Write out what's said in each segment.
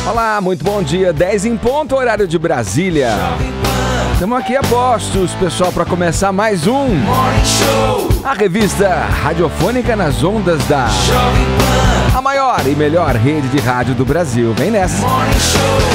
Olá, muito bom dia, 10 em ponto, horário de Brasília. Estamos aqui a postos, pessoal, para começar mais um a revista radiofônica nas ondas da a maior e melhor rede de rádio do Brasil. Vem nessa.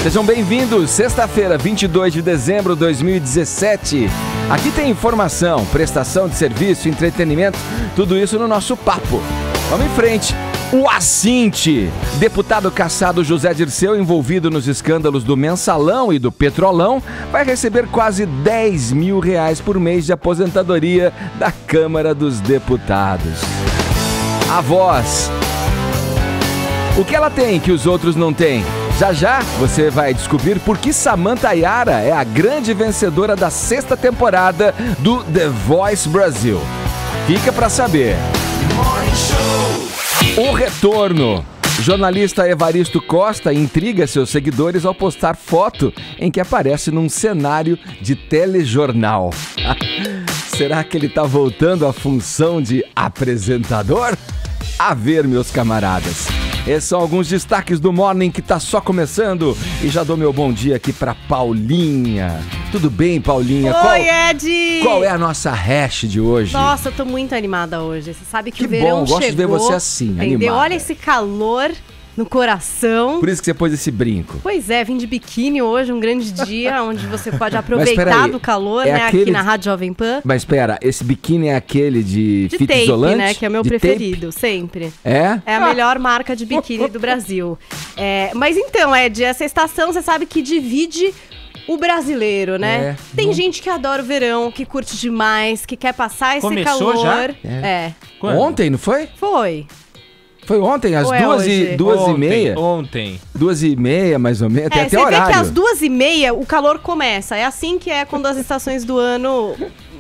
Sejam bem-vindos, sexta-feira, 22 de dezembro de 2017. Aqui tem informação, prestação de serviço, entretenimento, tudo isso no nosso papo. Vamos em frente. O Assinte, deputado cassado José Dirceu, envolvido nos escândalos do Mensalão e do Petrolão, vai receber quase R$10 mil por mês de aposentadoria da Câmara dos Deputados. A Voz. O que ela tem que os outros não têm? Já já você vai descobrir por que Samantha Yara é a grande vencedora da 6ª temporada do The Voice Brasil. Fica pra saber. O retorno. Jornalista Evaristo Costa intriga seus seguidores ao postar foto em que aparece num cenário de telejornal. Será que ele tá voltando à função de apresentador? A ver, meus camaradas. Esses são alguns destaques do Morning que tá só começando. E já dou meu bom dia aqui pra Paulinha. Tudo bem, Paulinha? Oi, Ed! Qual é a nossa hash de hoje? Nossa, eu tô muito animada hoje. Você sabe que o verão bom, chegou. Gosto de ver você assim, entendeu? animada. Olha esse calor no coração. Por isso que você pôs esse brinco. Pois é, vim de biquíni hoje, um grande dia, onde você pode aproveitar do calor, né, aqui na Rádio Jovem Pan. Mas espera, esse biquíni é aquele de fita tape, isolante? Né, que é o meu preferido, sempre. É? É a melhor marca de biquíni do Brasil. Mas então, Ed, essa estação, você sabe que divide o brasileiro, né? Tem gente que adora o verão, que curte demais, que quer passar esse Começou calor. Já? Ontem, não foi? Foi. Foi ontem, às 2h30? Ontem. 2h30, mais ou menos, tem até você horário. Vê que às 2h30 o calor começa. É assim que é quando as estações do ano,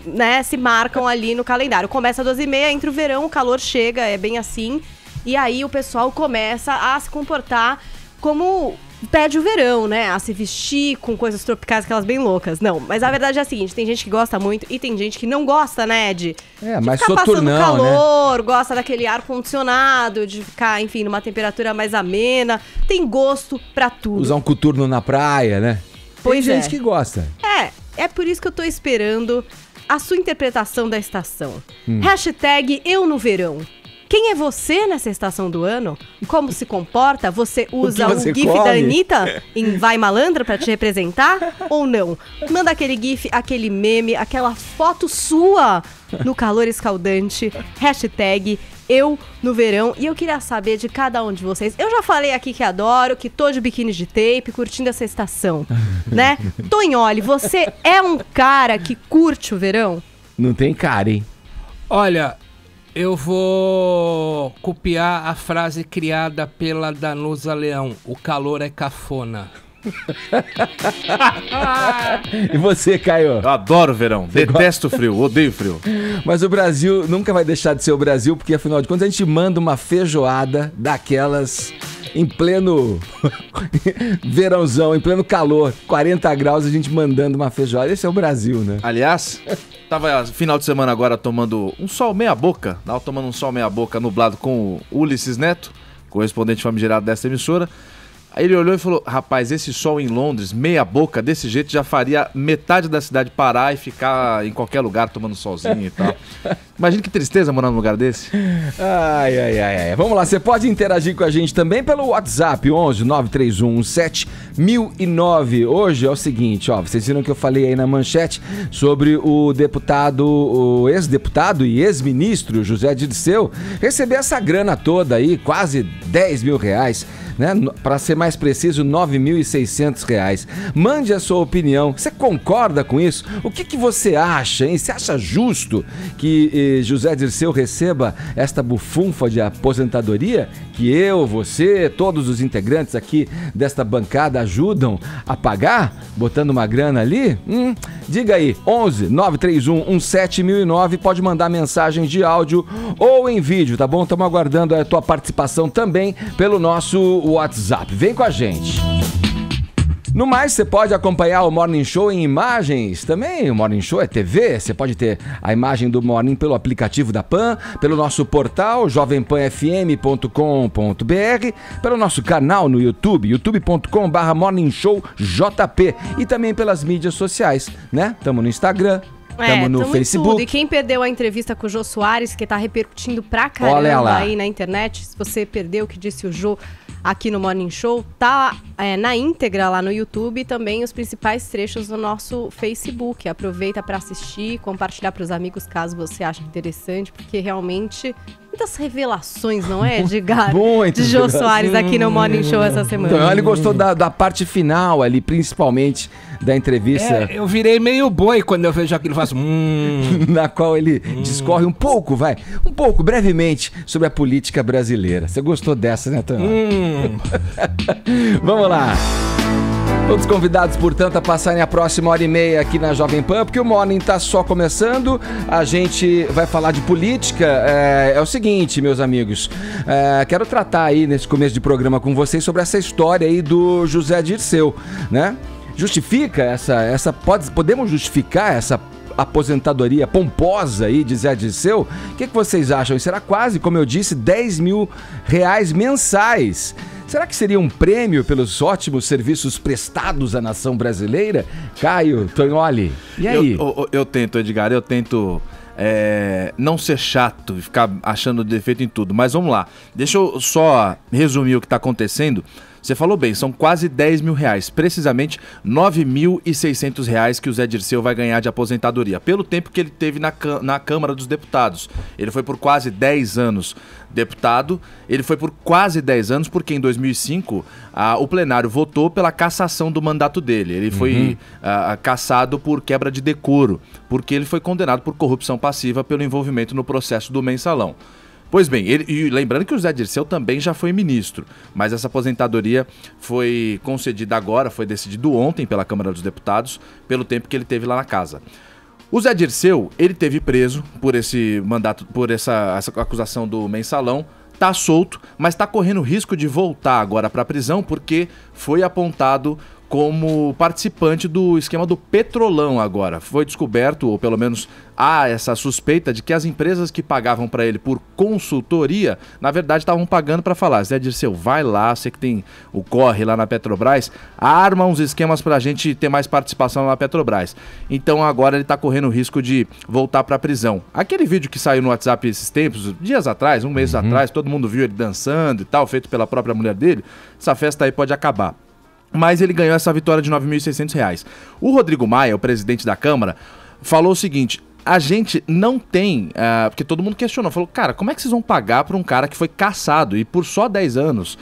né, se marcam ali no calendário. Começa às 2h30, entra o verão, o calor chega, é bem assim. E aí o pessoal começa a se comportar como pede o verão, né? A se vestir com coisas tropicais, aquelas bem loucas. Não, mas a verdade é a seguinte, tem gente que gosta muito e tem gente que não gosta, né, de mas ficar passando calor, né? Gosta daquele ar-condicionado, de ficar, enfim, numa temperatura mais amena. Tem gosto pra tudo. Usar um coturno na praia, né? Pois tem gente que gosta. É por isso que eu tô esperando a sua interpretação da estação. Hashtag eu no verão. Quem é você nessa estação do ano? Como se comporta? Você usa o GIF come? da Anitta em Vai Malandra pra te representar? Ou não? Manda aquele GIF, aquele meme, aquela foto sua no calor escaldante. Hashtag eu no verão. E eu queria saber de cada um de vocês. Eu já falei aqui que adoro, que tô de biquíni de tape, curtindo essa estação, né? Tonholi, você é um cara que curte o verão? Não tem cara, hein? Olha, eu vou copiar a frase criada pela Danusa Leão. O calor é cafona. E você, Caio? Eu adoro o verão, detesto o frio, odeio o frio. Mas o Brasil nunca vai deixar de ser o Brasil, porque afinal de contas a gente manda uma feijoada daquelas em pleno verãozão, em pleno calor, 40 graus, a gente mandando uma feijoada. Esse é o Brasil, né? Aliás, tava final de semana agora tomando um sol meia boca, tava tomando um sol meia boca nublado com o Ulisses Neto, correspondente famigerado dessa emissora. Aí ele olhou e falou, rapaz, esse sol em Londres, meia boca, desse jeito, já faria metade da cidade parar e ficar em qualquer lugar tomando solzinho e tal. Imagina que tristeza morar num lugar desse. Ai. Vamos lá, você pode interagir com a gente também pelo WhatsApp, 11 931 7009. Hoje é o seguinte, ó, vocês viram que eu falei aí na manchete sobre o deputado, o ex-deputado e ex-ministro José Dirceu receber essa grana toda aí, quase R$10 mil, né? Para ser mais preciso, R$9.600. Mande a sua opinião. Você concorda com isso? O que você acha, hein? Você acha justo que José Dirceu receba esta bufunfa de aposentadoria? Que eu, você, todos os integrantes aqui desta bancada ajudam a pagar? Botando uma grana ali? Diga aí, 11 931 17009. Pode mandar mensagem de áudio ou em vídeo, tá bom? Estamos aguardando a tua participação também pelo nosso WhatsApp. Vem com a gente. No mais, você pode acompanhar o Morning Show em imagens também. O Morning Show é TV, você pode ter a imagem do Morning pelo aplicativo da PAN, pelo nosso portal jovempanfm.com.br, pelo nosso canal no YouTube, youtube.com/morningshowjp e também pelas mídias sociais, né? Tamo no Instagram, tamo no Facebook. E quem perdeu a entrevista com o Jô Soares, que tá repercutindo pra caramba aí na internet, se você perdeu o que disse o Jô aqui no Morning Show, tá na íntegra lá no YouTube e também os principais trechos no nosso Facebook. Aproveita para assistir, compartilhar para os amigos caso você ache interessante, porque realmente muitas revelações, não é, Edgar? De Jô Soares aqui no Morning Show essa semana. Então, ele gostou da parte final ali, principalmente da entrevista. Eu virei meio boi quando eu vejo aquilo e faço na qual ele discorre um pouco, brevemente, sobre a política brasileira. Você gostou dessa, né, Tonholi? Vamos lá. Todos convidados, portanto, a passarem a próxima hora e meia aqui na Jovem Pan, porque o Morning tá só começando. A gente vai falar de política. É o seguinte, meus amigos, quero tratar aí nesse começo de programa com vocês sobre essa história aí do José Dirceu, né? Justifica podemos justificar essa aposentadoria pomposa aí de Zé Dirceu? O que vocês acham? Será quase, como eu disse, R$10 mil mensais. Será que seria um prêmio pelos ótimos serviços prestados à nação brasileira? Caio, Tonholi, e aí? Eu tento, Edgar, não ser chato e ficar achando defeito em tudo, mas vamos lá. Deixa eu só resumir o que está acontecendo. Você falou bem, são quase R$10 mil, precisamente R$9.600 que o Zé Dirceu vai ganhar de aposentadoria, pelo tempo que ele teve na Câmara dos Deputados. Ele foi por quase 10 anos deputado, ele foi por quase 10 anos porque em 2005 o plenário votou pela cassação do mandato dele. Ele foi cassado por quebra de decoro, porque ele foi condenado por corrupção passiva pelo envolvimento no processo do Mensalão. Pois bem, e lembrando que o Zé Dirceu também já foi ministro, mas essa aposentadoria foi concedida agora, foi decidido ontem pela Câmara dos Deputados, pelo tempo que ele teve lá na casa. O Zé Dirceu, ele teve preso por esse mandato, por essa acusação do Mensalão, tá solto, mas tá correndo risco de voltar agora para a prisão porque foi apontado como participante do esquema do Petrolão agora. Foi descoberto, ou pelo menos há essa suspeita de que as empresas que pagavam para ele por consultoria, na verdade estavam pagando para falar: Zé Dirceu, vai lá, você que tem o corre lá na Petrobras, arma uns esquemas para a gente ter mais participação na Petrobras. Então agora ele está correndo o risco de voltar para a prisão. Aquele vídeo que saiu no WhatsApp esses tempos, dias atrás, um mês atrás, todo mundo viu ele dançando e tal, feito pela própria mulher dele, essa festa aí pode acabar. Mas ele ganhou essa vitória de R$9.600. O Rodrigo Maia, o presidente da Câmara, falou o seguinte: a gente não tem, porque todo mundo questionou, falou, cara, como é que vocês vão pagar para um cara que foi cassado e por só 10 anos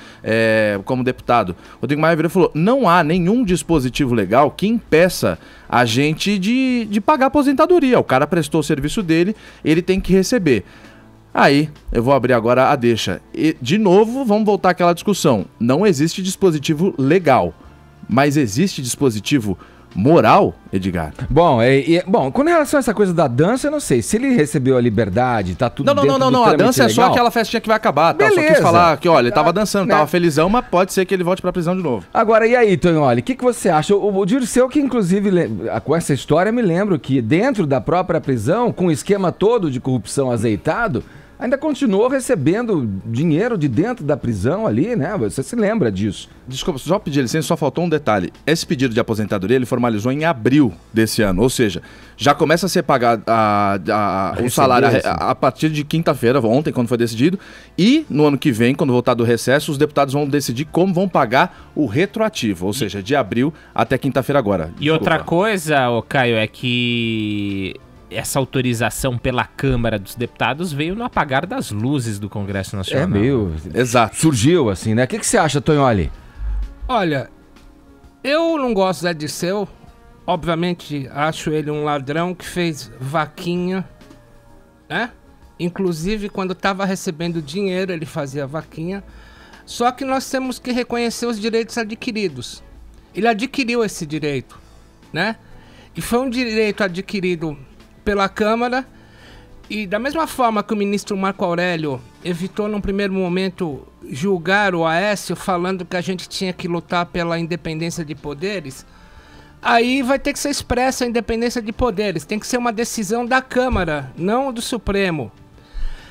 como deputado? O Rodrigo Maia virou e falou, não há nenhum dispositivo legal que impeça a gente de pagar aposentadoria. O cara prestou o serviço dele, ele tem que receber. Aí, eu vou abrir agora a deixa. E, de novo, vamos voltar àquela discussão. Não existe dispositivo legal, mas existe dispositivo moral, Edgar? Bom, com relação a essa coisa da dança, eu não sei. Se ele recebeu a liberdade, tá tudo Não. A dança legal, é só aquela festinha que vai acabar. Tá? Só quis falar que, olha, ele tava dançando, tava felizão, mas pode ser que ele volte pra prisão de novo. Agora, e aí, Tonholi, o que você acha? O Dirceu, que inclusive, com essa história, me lembro que dentro da própria prisão, com o esquema todo de corrupção azeitado, ainda continuou recebendo dinheiro de dentro da prisão ali, né? Você se lembra disso? Desculpa, só pedir licença, só faltou um detalhe. Esse pedido de aposentadoria ele formalizou em abril desse ano, ou seja, já começa a ser pagado o salário a partir de quinta-feira, ontem, quando foi decidido, e no ano que vem, quando voltar do recesso, os deputados vão decidir como vão pagar o retroativo, ou seja, de abril até quinta-feira agora. E outra coisa, Caio, é que essa autorização pela Câmara dos Deputados veio no apagar das luzes do Congresso Nacional. Exato. Surgiu assim, né? O que você acha, Tonholi? Olha, eu não gosto do Zé Dirceu. Obviamente, acho ele um ladrão que fez vaquinha, né? Inclusive, quando estava recebendo dinheiro, ele fazia vaquinha. Só que nós temos que reconhecer os direitos adquiridos. Ele adquiriu esse direito, né? E foi um direito adquirido pela Câmara E da mesma forma que o ministro Marco Aurélio evitou num primeiro momento julgar o Aécio falando que a gente tinha que lutar pela independência de poderes, aí vai ter que ser expressa a independência de poderes. Tem que ser uma decisão da Câmara, não do Supremo.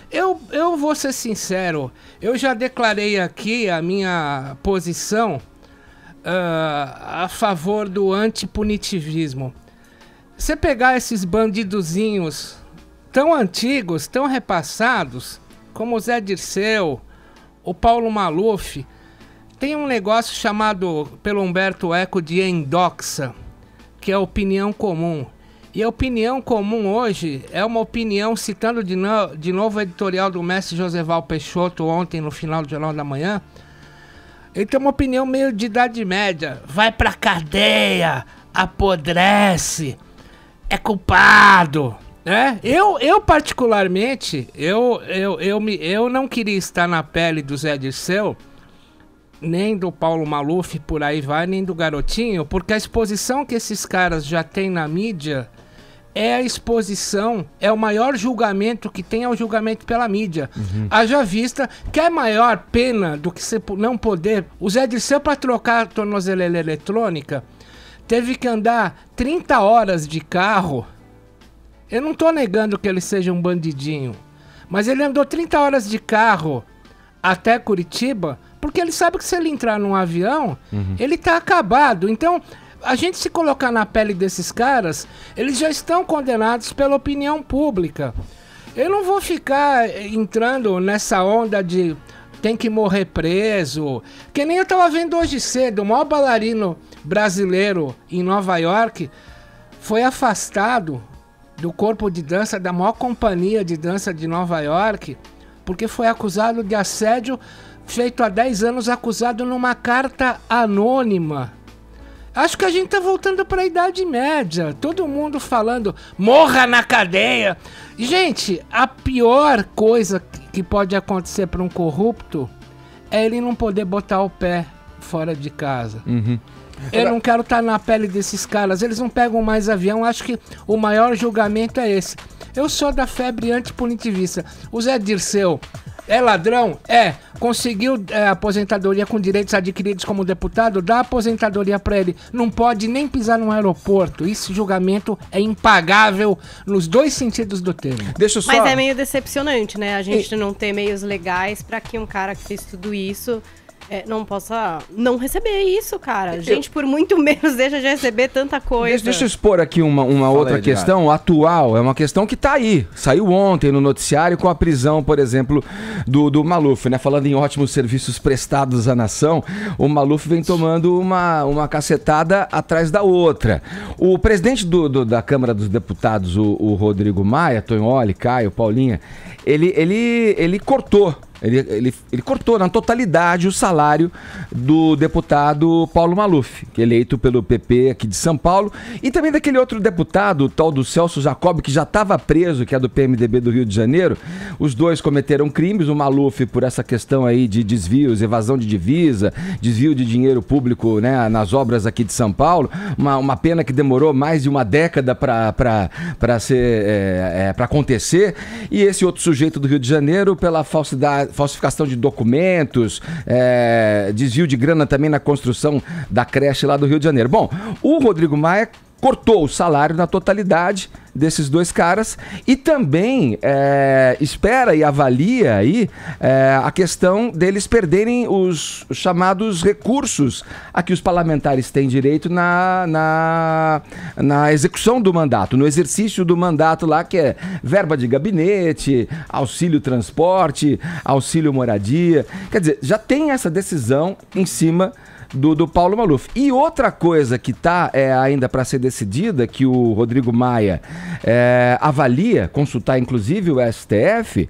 Eu vou ser sincero, eu já declarei aqui a minha posição a favor do antipunitivismo. Você pegar esses bandidozinhos tão antigos, tão repassados, como o Zé Dirceu, o Paulo Maluf, tem um negócio chamado pelo Humberto Eco de endoxa, que é a opinião comum. E a opinião comum hoje é uma opinião, citando de novo o editorial do mestre Joseval Peixoto ontem no final do Jornal da Manhã, ele tem uma opinião meio de idade média. Vai pra cadeia, apodrece, é culpado. Eu particularmente, eu não queria estar na pele do Zé Dirceu, nem do Paulo Maluf, por aí vai, nem do Garotinho, porque a exposição que esses caras já têm na mídia é a exposição, é o maior julgamento que tem, é o julgamento pela mídia. Haja vista que é maior pena do que você não poder. O Zé Dirceu, para trocar a tornozeleira eletrônica, teve que andar 30 horas de carro. Eu não tô negando que ele seja um bandidinho, mas ele andou 30 horas de carro até Curitiba, porque ele sabe que se ele entrar num avião, ele tá acabado. Então, a gente se colocar na pele desses caras, eles já estão condenados pela opinião pública. Eu não vou ficar entrando nessa onda de tem que morrer preso, que nem eu tava vendo hoje cedo, o maior bailarino brasileiro em Nova York foi afastado do corpo de dança da maior companhia de dança de Nova York, porque foi acusado de assédio feito há 10 anos, acusado numa carta anônima. Acho que a gente tá voltando para a Idade Média, todo mundo falando morra na cadeia. Gente, a pior coisa que pode acontecer para um corrupto é ele não poder botar o pé fora de casa. Eu não quero estar na pele desses caras, eles não pegam mais avião, acho que o maior julgamento é esse. Eu sou da febre antipunitivista. O Zé Dirceu é ladrão? É. Conseguiu aposentadoria com direitos adquiridos como deputado? Dá aposentadoria pra ele. Não pode nem pisar num aeroporto. Esse julgamento é impagável nos dois sentidos do termo. Deixa eu só... Mas é meio decepcionante, né? A gente não ter meios legais pra que um cara que fez tudo isso não possa não receber isso, cara. A gente, por muito menos, deixa de receber tanta coisa. Deixa eu expor aqui uma outra aí, questão atual. É uma questão que tá aí. Saiu ontem no noticiário com a prisão, por exemplo, do Maluf, né? Falando em ótimos serviços prestados à nação, o Maluf vem tomando uma cacetada atrás da outra. O presidente da Câmara dos Deputados, o Rodrigo Maia, Tonholi, Caio, Paulinha, ele cortou. Ele cortou na totalidade o salário do deputado Paulo Maluf, que é eleito pelo PP aqui de São Paulo, e também daquele outro deputado, o tal do Celso Jacob, que já estava preso, que é do PMDB do Rio de Janeiro. Os dois cometeram crimes, o Maluf por essa questão aí de desvios, evasão de divisa, desvio de dinheiro público, né, nas obras aqui de São Paulo, uma pena que demorou mais de uma década para acontecer, e esse outro sujeito do Rio de Janeiro pela falsificação de documentos, desvio de grana também na construção da creche lá do Rio de Janeiro. Bom, o Rodrigo Maia cortou o salário na totalidade desses dois caras e também espera e avalia aí a questão deles perderem os chamados recursos a que os parlamentares têm direito na execução do mandato, no exercício do mandato lá, que é verba de gabinete, auxílio transporte, auxílio moradia. Quer dizer, já tem essa decisão em cima do Paulo Maluf. E outra coisa que está ainda para ser decidida, que o Rodrigo Maia avalia, consultar inclusive o STF,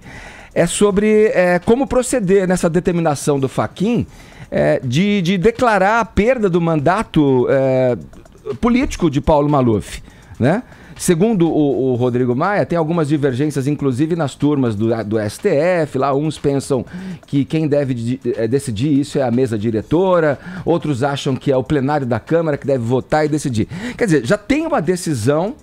é sobre como proceder nessa determinação do Fachin de declarar a perda do mandato político de Paulo Maluf, né? Segundo o Rodrigo Maia, tem algumas divergências, inclusive nas turmas do STF. Lá uns pensam que quem deve decidir isso é a mesa diretora, outros acham que é o plenário da Câmara que deve votar e decidir. Quer dizer, já tem uma decisão,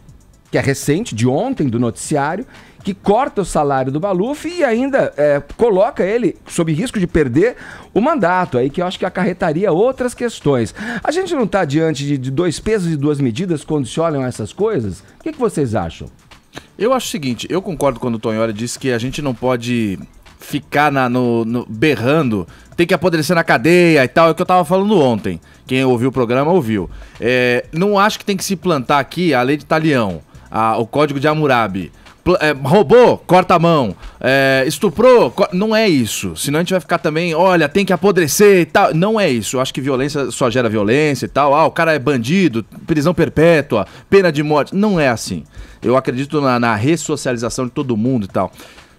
que é recente, de ontem, do noticiário, que corta o salário do Maluf e ainda coloca ele sob risco de perder o mandato, aí que eu acho que acarretaria outras questões. A gente não está diante de dois pesos e duas medidas quando se olham essas coisas? O que vocês acham? Eu acho o seguinte, eu concordo quando o Tonholi disse que a gente não pode ficar berrando, tem que apodrecer na cadeia e tal, é o que eu tava falando ontem. Quem ouviu o programa ouviu. Não acho que tem que se plantar aqui a lei de Talião, o código de Hammurabi. Roubou, corta a mão. Estuprou, não é isso. Senão a gente vai ficar também, olha, tem que apodrecer e tal. Não é isso. Eu acho que violência só gera violência e tal. O cara é bandido, prisão perpétua, pena de morte. Não é assim. Eu acredito na ressocialização de todo mundo e tal.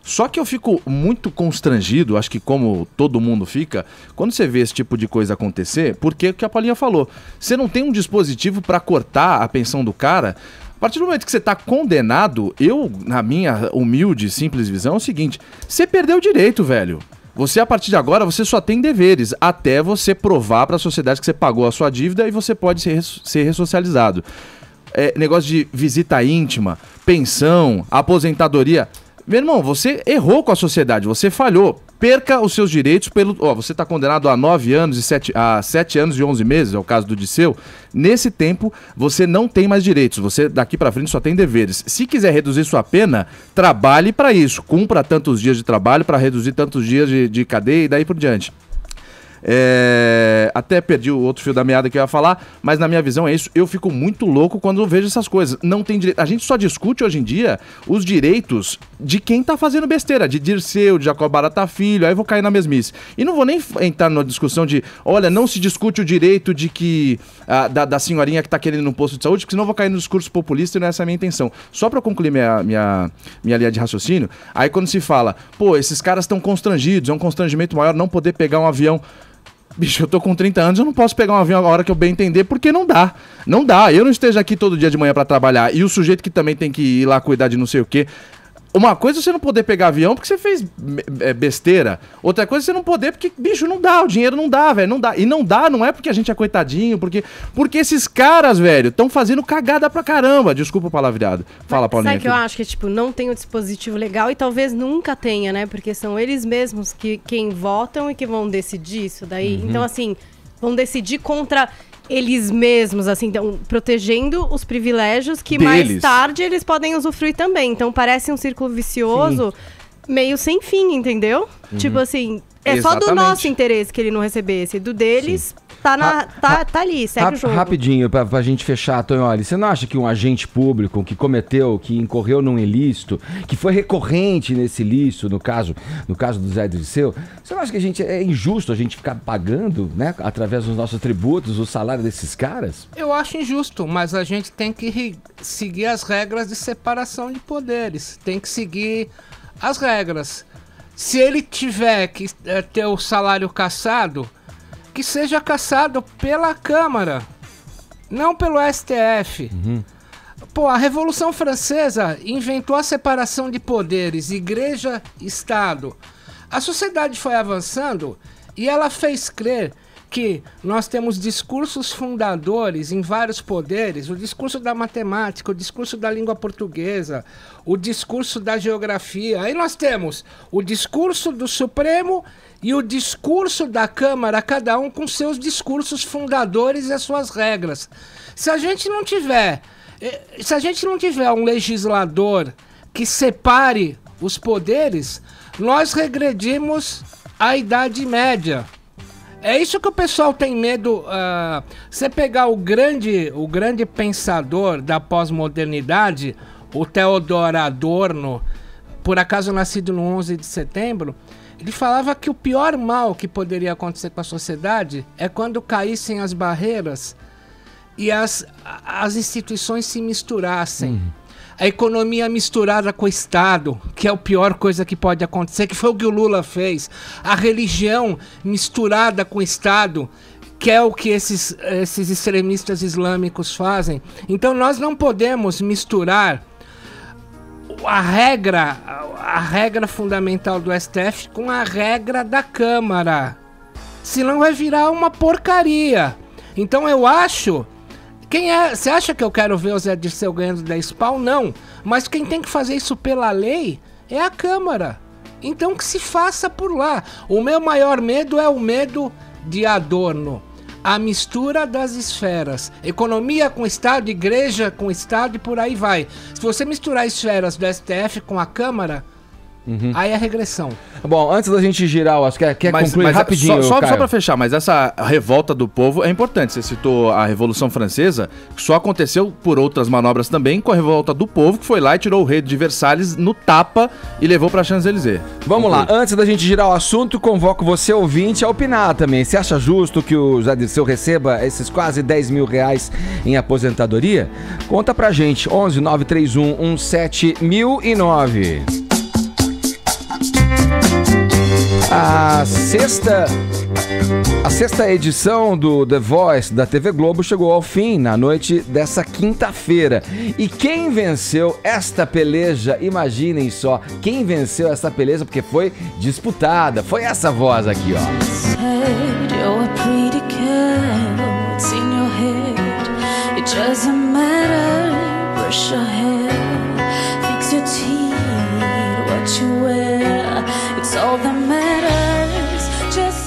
Só que eu fico muito constrangido, acho que como todo mundo fica, quando você vê esse tipo de coisa acontecer, porque o que a Paulinha falou, você não tem um dispositivo para cortar a pensão do cara. A partir do momento que você está condenado, na minha humilde, simples visão, é o seguinte, você perdeu o direito, velho. Você, a partir de agora, você só tem deveres, até você provar para a sociedade que você pagou a sua dívida e você pode ser ressocializado. Negócio de visita íntima, pensão, aposentadoria. Meu irmão, você errou com a sociedade, você falhou. Perca os seus direitos você está condenado a 9 anos a 7 anos e 11 meses, é o caso do Disseu. Nesse tempo, você não tem mais direitos, você daqui para frente só tem deveres. Se quiser reduzir sua pena, trabalhe para isso, cumpra tantos dias de trabalho para reduzir tantos dias de cadeia e daí por diante. Até perdi o outro fio da meada que eu ia falar, mas na minha visão é isso. Eu fico muito louco quando eu vejo essas coisas. Não tem direito. A gente só discute hoje em dia os direitos de quem tá fazendo besteira, de Dirceu, de Jacob Barata Filho, aí eu vou cair na mesmice. E não vou nem entrar na discussão de, olha, não se discute o direito de que da senhorinha que tá querendo um posto de saúde, porque senão eu vou cair no discurso populista e não é essa a minha intenção. Só pra eu concluir minha linha de raciocínio, aí quando se fala, esses caras estão constrangidos, é um constrangimento maior não poder pegar um avião. Bicho, eu tô com 30 anos, eu não posso pegar um avião a hora que eu bem entender, porque não dá. Não dá. Eu não esteja aqui todo dia de manhã pra trabalhar. E o sujeito que também tem que ir lá cuidar de não sei o quê. Uma coisa é você não poder pegar avião porque você fez besteira. Outra coisa é você não poder porque, bicho, não dá. O dinheiro não dá, velho. Não dá. E não dá, não é porque a gente é coitadinho, porque esses caras, velho, estão fazendo cagada pra caramba. Desculpa o palavreado. Fala, Paulinha. Sabe que eu acho que, não tem um dispositivo legal e talvez nunca tenha, né? Porque são eles mesmos quem votam e que vão decidir isso daí. Então, assim, vão decidir contra eles mesmos, assim, então, protegendo os privilégios que mais tarde eles podem usufruir também. Então, parece um círculo vicioso meio sem fim, entendeu? Tipo assim, só do nosso interesse que ele não recebesse. Do deles, tá ali, segue o jogo. Rapidinho, pra gente fechar, Tonholi, você não acha que um agente público que incorreu num ilícito, que foi recorrente nesse ilícito, no caso do Zé Dirceu, você não acha que é injusto a gente ficar pagando, né, através dos nossos tributos, o salário desses caras? Eu acho injusto, mas a gente tem que seguir as regras de separação de poderes, tem que seguir as regras. Se ele tiver que ter o salário cassado, que seja cassado pela Câmara, não pelo STF. A Revolução Francesa inventou a separação de poderes, igreja e Estado. A sociedade foi avançando e ela fez crer que nós temos discursos fundadores em vários poderes, o discurso da matemática, o discurso da língua portuguesa, o discurso da geografia. Aí nós temos o discurso do Supremo e o discurso da Câmara, cada um com seus discursos fundadores e as suas regras. Se a gente não tiver um legislador que separe os poderes, nós regredimos à Idade Média. É isso que o pessoal tem medo. Você pegar o grande pensador da pós-modernidade, o Theodor Adorno, por acaso nascido no 11 de setembro, ele falava que o pior mal que poderia acontecer com a sociedade é quando caíssem as barreiras e as instituições se misturassem. A economia misturada com o Estado, que é a pior coisa que pode acontecer, que foi o que o Lula fez. A religião misturada com o Estado, que é o que esses extremistas islâmicos fazem. Então nós não podemos misturar a regra fundamental do STF com a regra da Câmara. Senão vai virar uma porcaria. Então eu acho Você acha que eu quero ver o Zé Dirceu ganhando 10 pau? Não. Mas quem tem que fazer isso pela lei é a Câmara. Então que se faça por lá. O meu maior medo é o medo de Adorno. A mistura das esferas. Economia com Estado, igreja com Estado e por aí vai. Se você misturar esferas do STF com a Câmara, aí é regressão. Bom, antes da gente girar, quer concluir rapidinho, só pra fechar, mas essa revolta do povo é importante. Você citou a Revolução Francesa, que só aconteceu por outras manobras também, com a revolta do povo, que foi lá e tirou o rei de Versalhes no tapa e levou pra Champs-Élysées. Vamos lá, antes da gente girar o assunto, convoco você, ouvinte, a opinar também. Você acha justo que o Zé Dirceu receba esses quase 10 mil reais em aposentadoria? Conta pra gente, 11 931 17 1009. A sexta edição do The Voice da TV Globo chegou ao fim na noite dessa quinta-feira. E quem venceu esta peleja, imaginem só, quem venceu essa peleja, porque foi disputada, foi essa voz aqui, ó.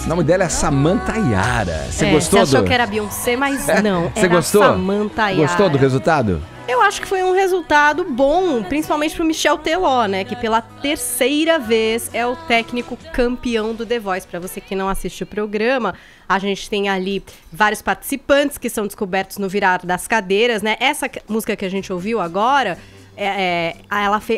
O nome dela é Samantha Yara. Você gostou? Você achou que era Beyoncé, mas não. Você gostou? Samantha Yara. Gostou do resultado? Eu acho que foi um resultado bom, principalmente pro Michel Teló, né? Que pela terceira vez é o técnico campeão do The Voice. Pra você que não assiste o programa, a gente tem ali vários participantes que são descobertos no virar das cadeiras, né? Essa música que a gente ouviu agora,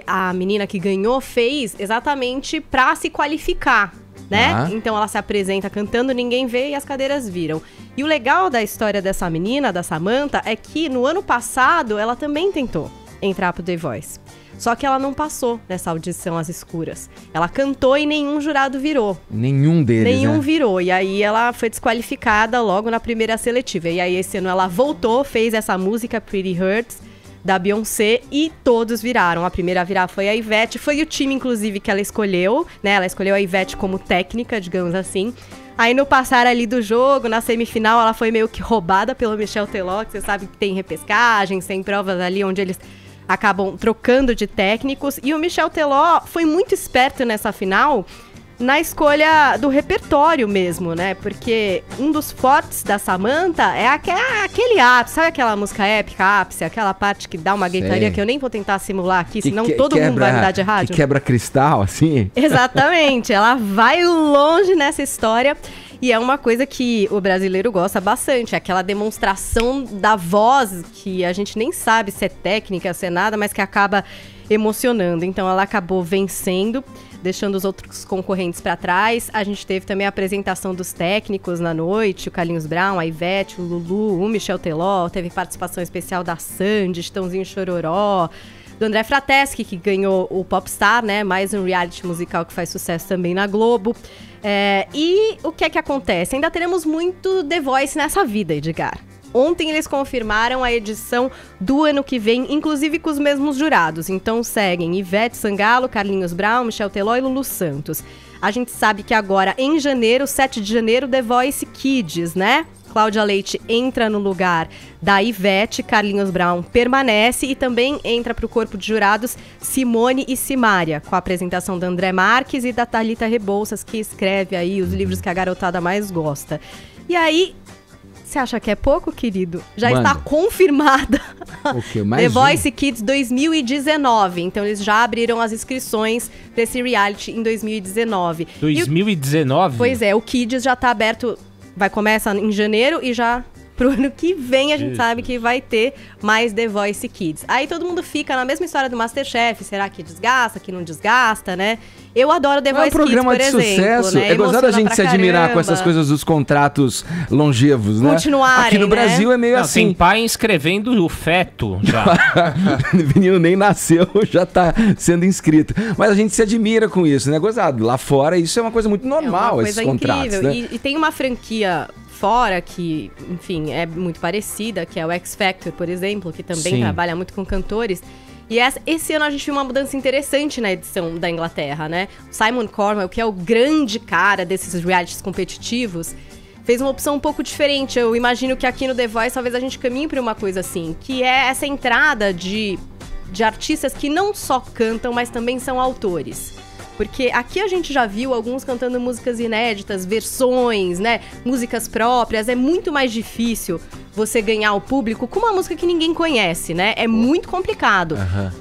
a menina que ganhou fez exatamente pra se qualificar, né? Então ela se apresenta cantando, ninguém vê e as cadeiras viram. E o legal da história dessa menina, da Samantha, é que no ano passado ela também tentou entrar pro The Voice. Só que ela não passou nessa audição às escuras. Ela cantou e nenhum jurado virou. Nenhum deles, Nenhum né? virou. E aí ela foi desqualificada logo na primeira seletiva. E aí esse ano ela voltou, fez essa música Pretty Hurts, da Beyoncé, e todos viraram. A primeira a virar foi a Ivete, foi o time, inclusive, que ela escolheu, né? Ela escolheu a Ivete como técnica, digamos assim. Aí no passar ali do jogo, na semifinal, ela foi meio que roubada pelo Michel Teló, que você sabe que tem repescagem, tem provas ali onde eles acabam trocando de técnicos. E o Michel Teló foi muito esperto nessa final, na escolha do repertório mesmo, né? Porque um dos fortes da Samantha é aquele ápice, sabe aquela música épica, ápice, aquela parte que dá uma gritaria que eu nem vou tentar simular aqui, senão todo mundo vai mudar de rádio. Que quebra cristal, assim? Exatamente, ela vai longe nessa história. E é uma coisa que o brasileiro gosta bastante, aquela demonstração da voz, que a gente nem sabe se é técnica, se é nada, mas que acaba emocionando. Então ela acabou vencendo, deixando os outros concorrentes para trás. A gente teve também a apresentação dos técnicos na noite, o Carlinhos Brown, a Ivete, o Lulu, o Michel Teló, teve participação especial da Sandy, Chitãozinho Chororó, do André Frateschi, que ganhou o Popstar, né? Mais um reality musical que faz sucesso também na Globo. E o que é que acontece? Ainda teremos muito The Voice nessa vida, Edgar. Ontem eles confirmaram a edição do ano que vem, inclusive com os mesmos jurados. Então seguem Ivete Sangalo, Carlinhos Brown, Michel Teló e Lulu Santos. A gente sabe que agora, em janeiro, 7 de janeiro, The Voice Kids, né? Cláudia Leite entra no lugar da Ivete, Carlinhos Brown permanece e também entra para o corpo de jurados Simone e Simária, com a apresentação da André Marques e da Thalita Rebouças, que escreve aí os livros que a garotada mais gosta. E aí, você acha que é pouco, querido? Já está confirmada The Voice Kids 2019. Então eles já abriram as inscrições para esse reality em 2019. 2019? Pois é, o Kids já está aberto, vai começar em janeiro e já pro ano que vem a gente sabe que vai ter mais The Voice Kids. Aí todo mundo fica na mesma história do MasterChef, será que desgasta, que não desgasta, né? Eu adoro The Voice Kids, por exemplo. É um programa de sucesso, né? É gozado a gente se admirar com essas coisas dos contratos longevos, né? Continuarem, aqui no Brasil é meio assim. Tem pai inscrevendo o feto já. O menino nem nasceu, já tá sendo inscrito. Mas a gente se admira com isso, né? Gozado. Lá fora isso é uma coisa muito normal, esses contratos, né? E tem uma franquia fora que, enfim, é muito parecida, que é o X Factor, por exemplo, que também trabalha muito com cantores. E esse ano a gente viu uma mudança interessante na edição da Inglaterra, né? O Simon Cowell, que é o grande cara desses realities competitivos, fez uma opção um pouco diferente. Eu imagino que aqui no The Voice talvez a gente caminhe para uma coisa assim, que é essa entrada de artistas que não só cantam, mas também são autores. Porque aqui a gente já viu alguns cantando músicas inéditas, versões, né? Músicas próprias. É muito mais difícil você ganhar o público com uma música que ninguém conhece, né? É muito complicado.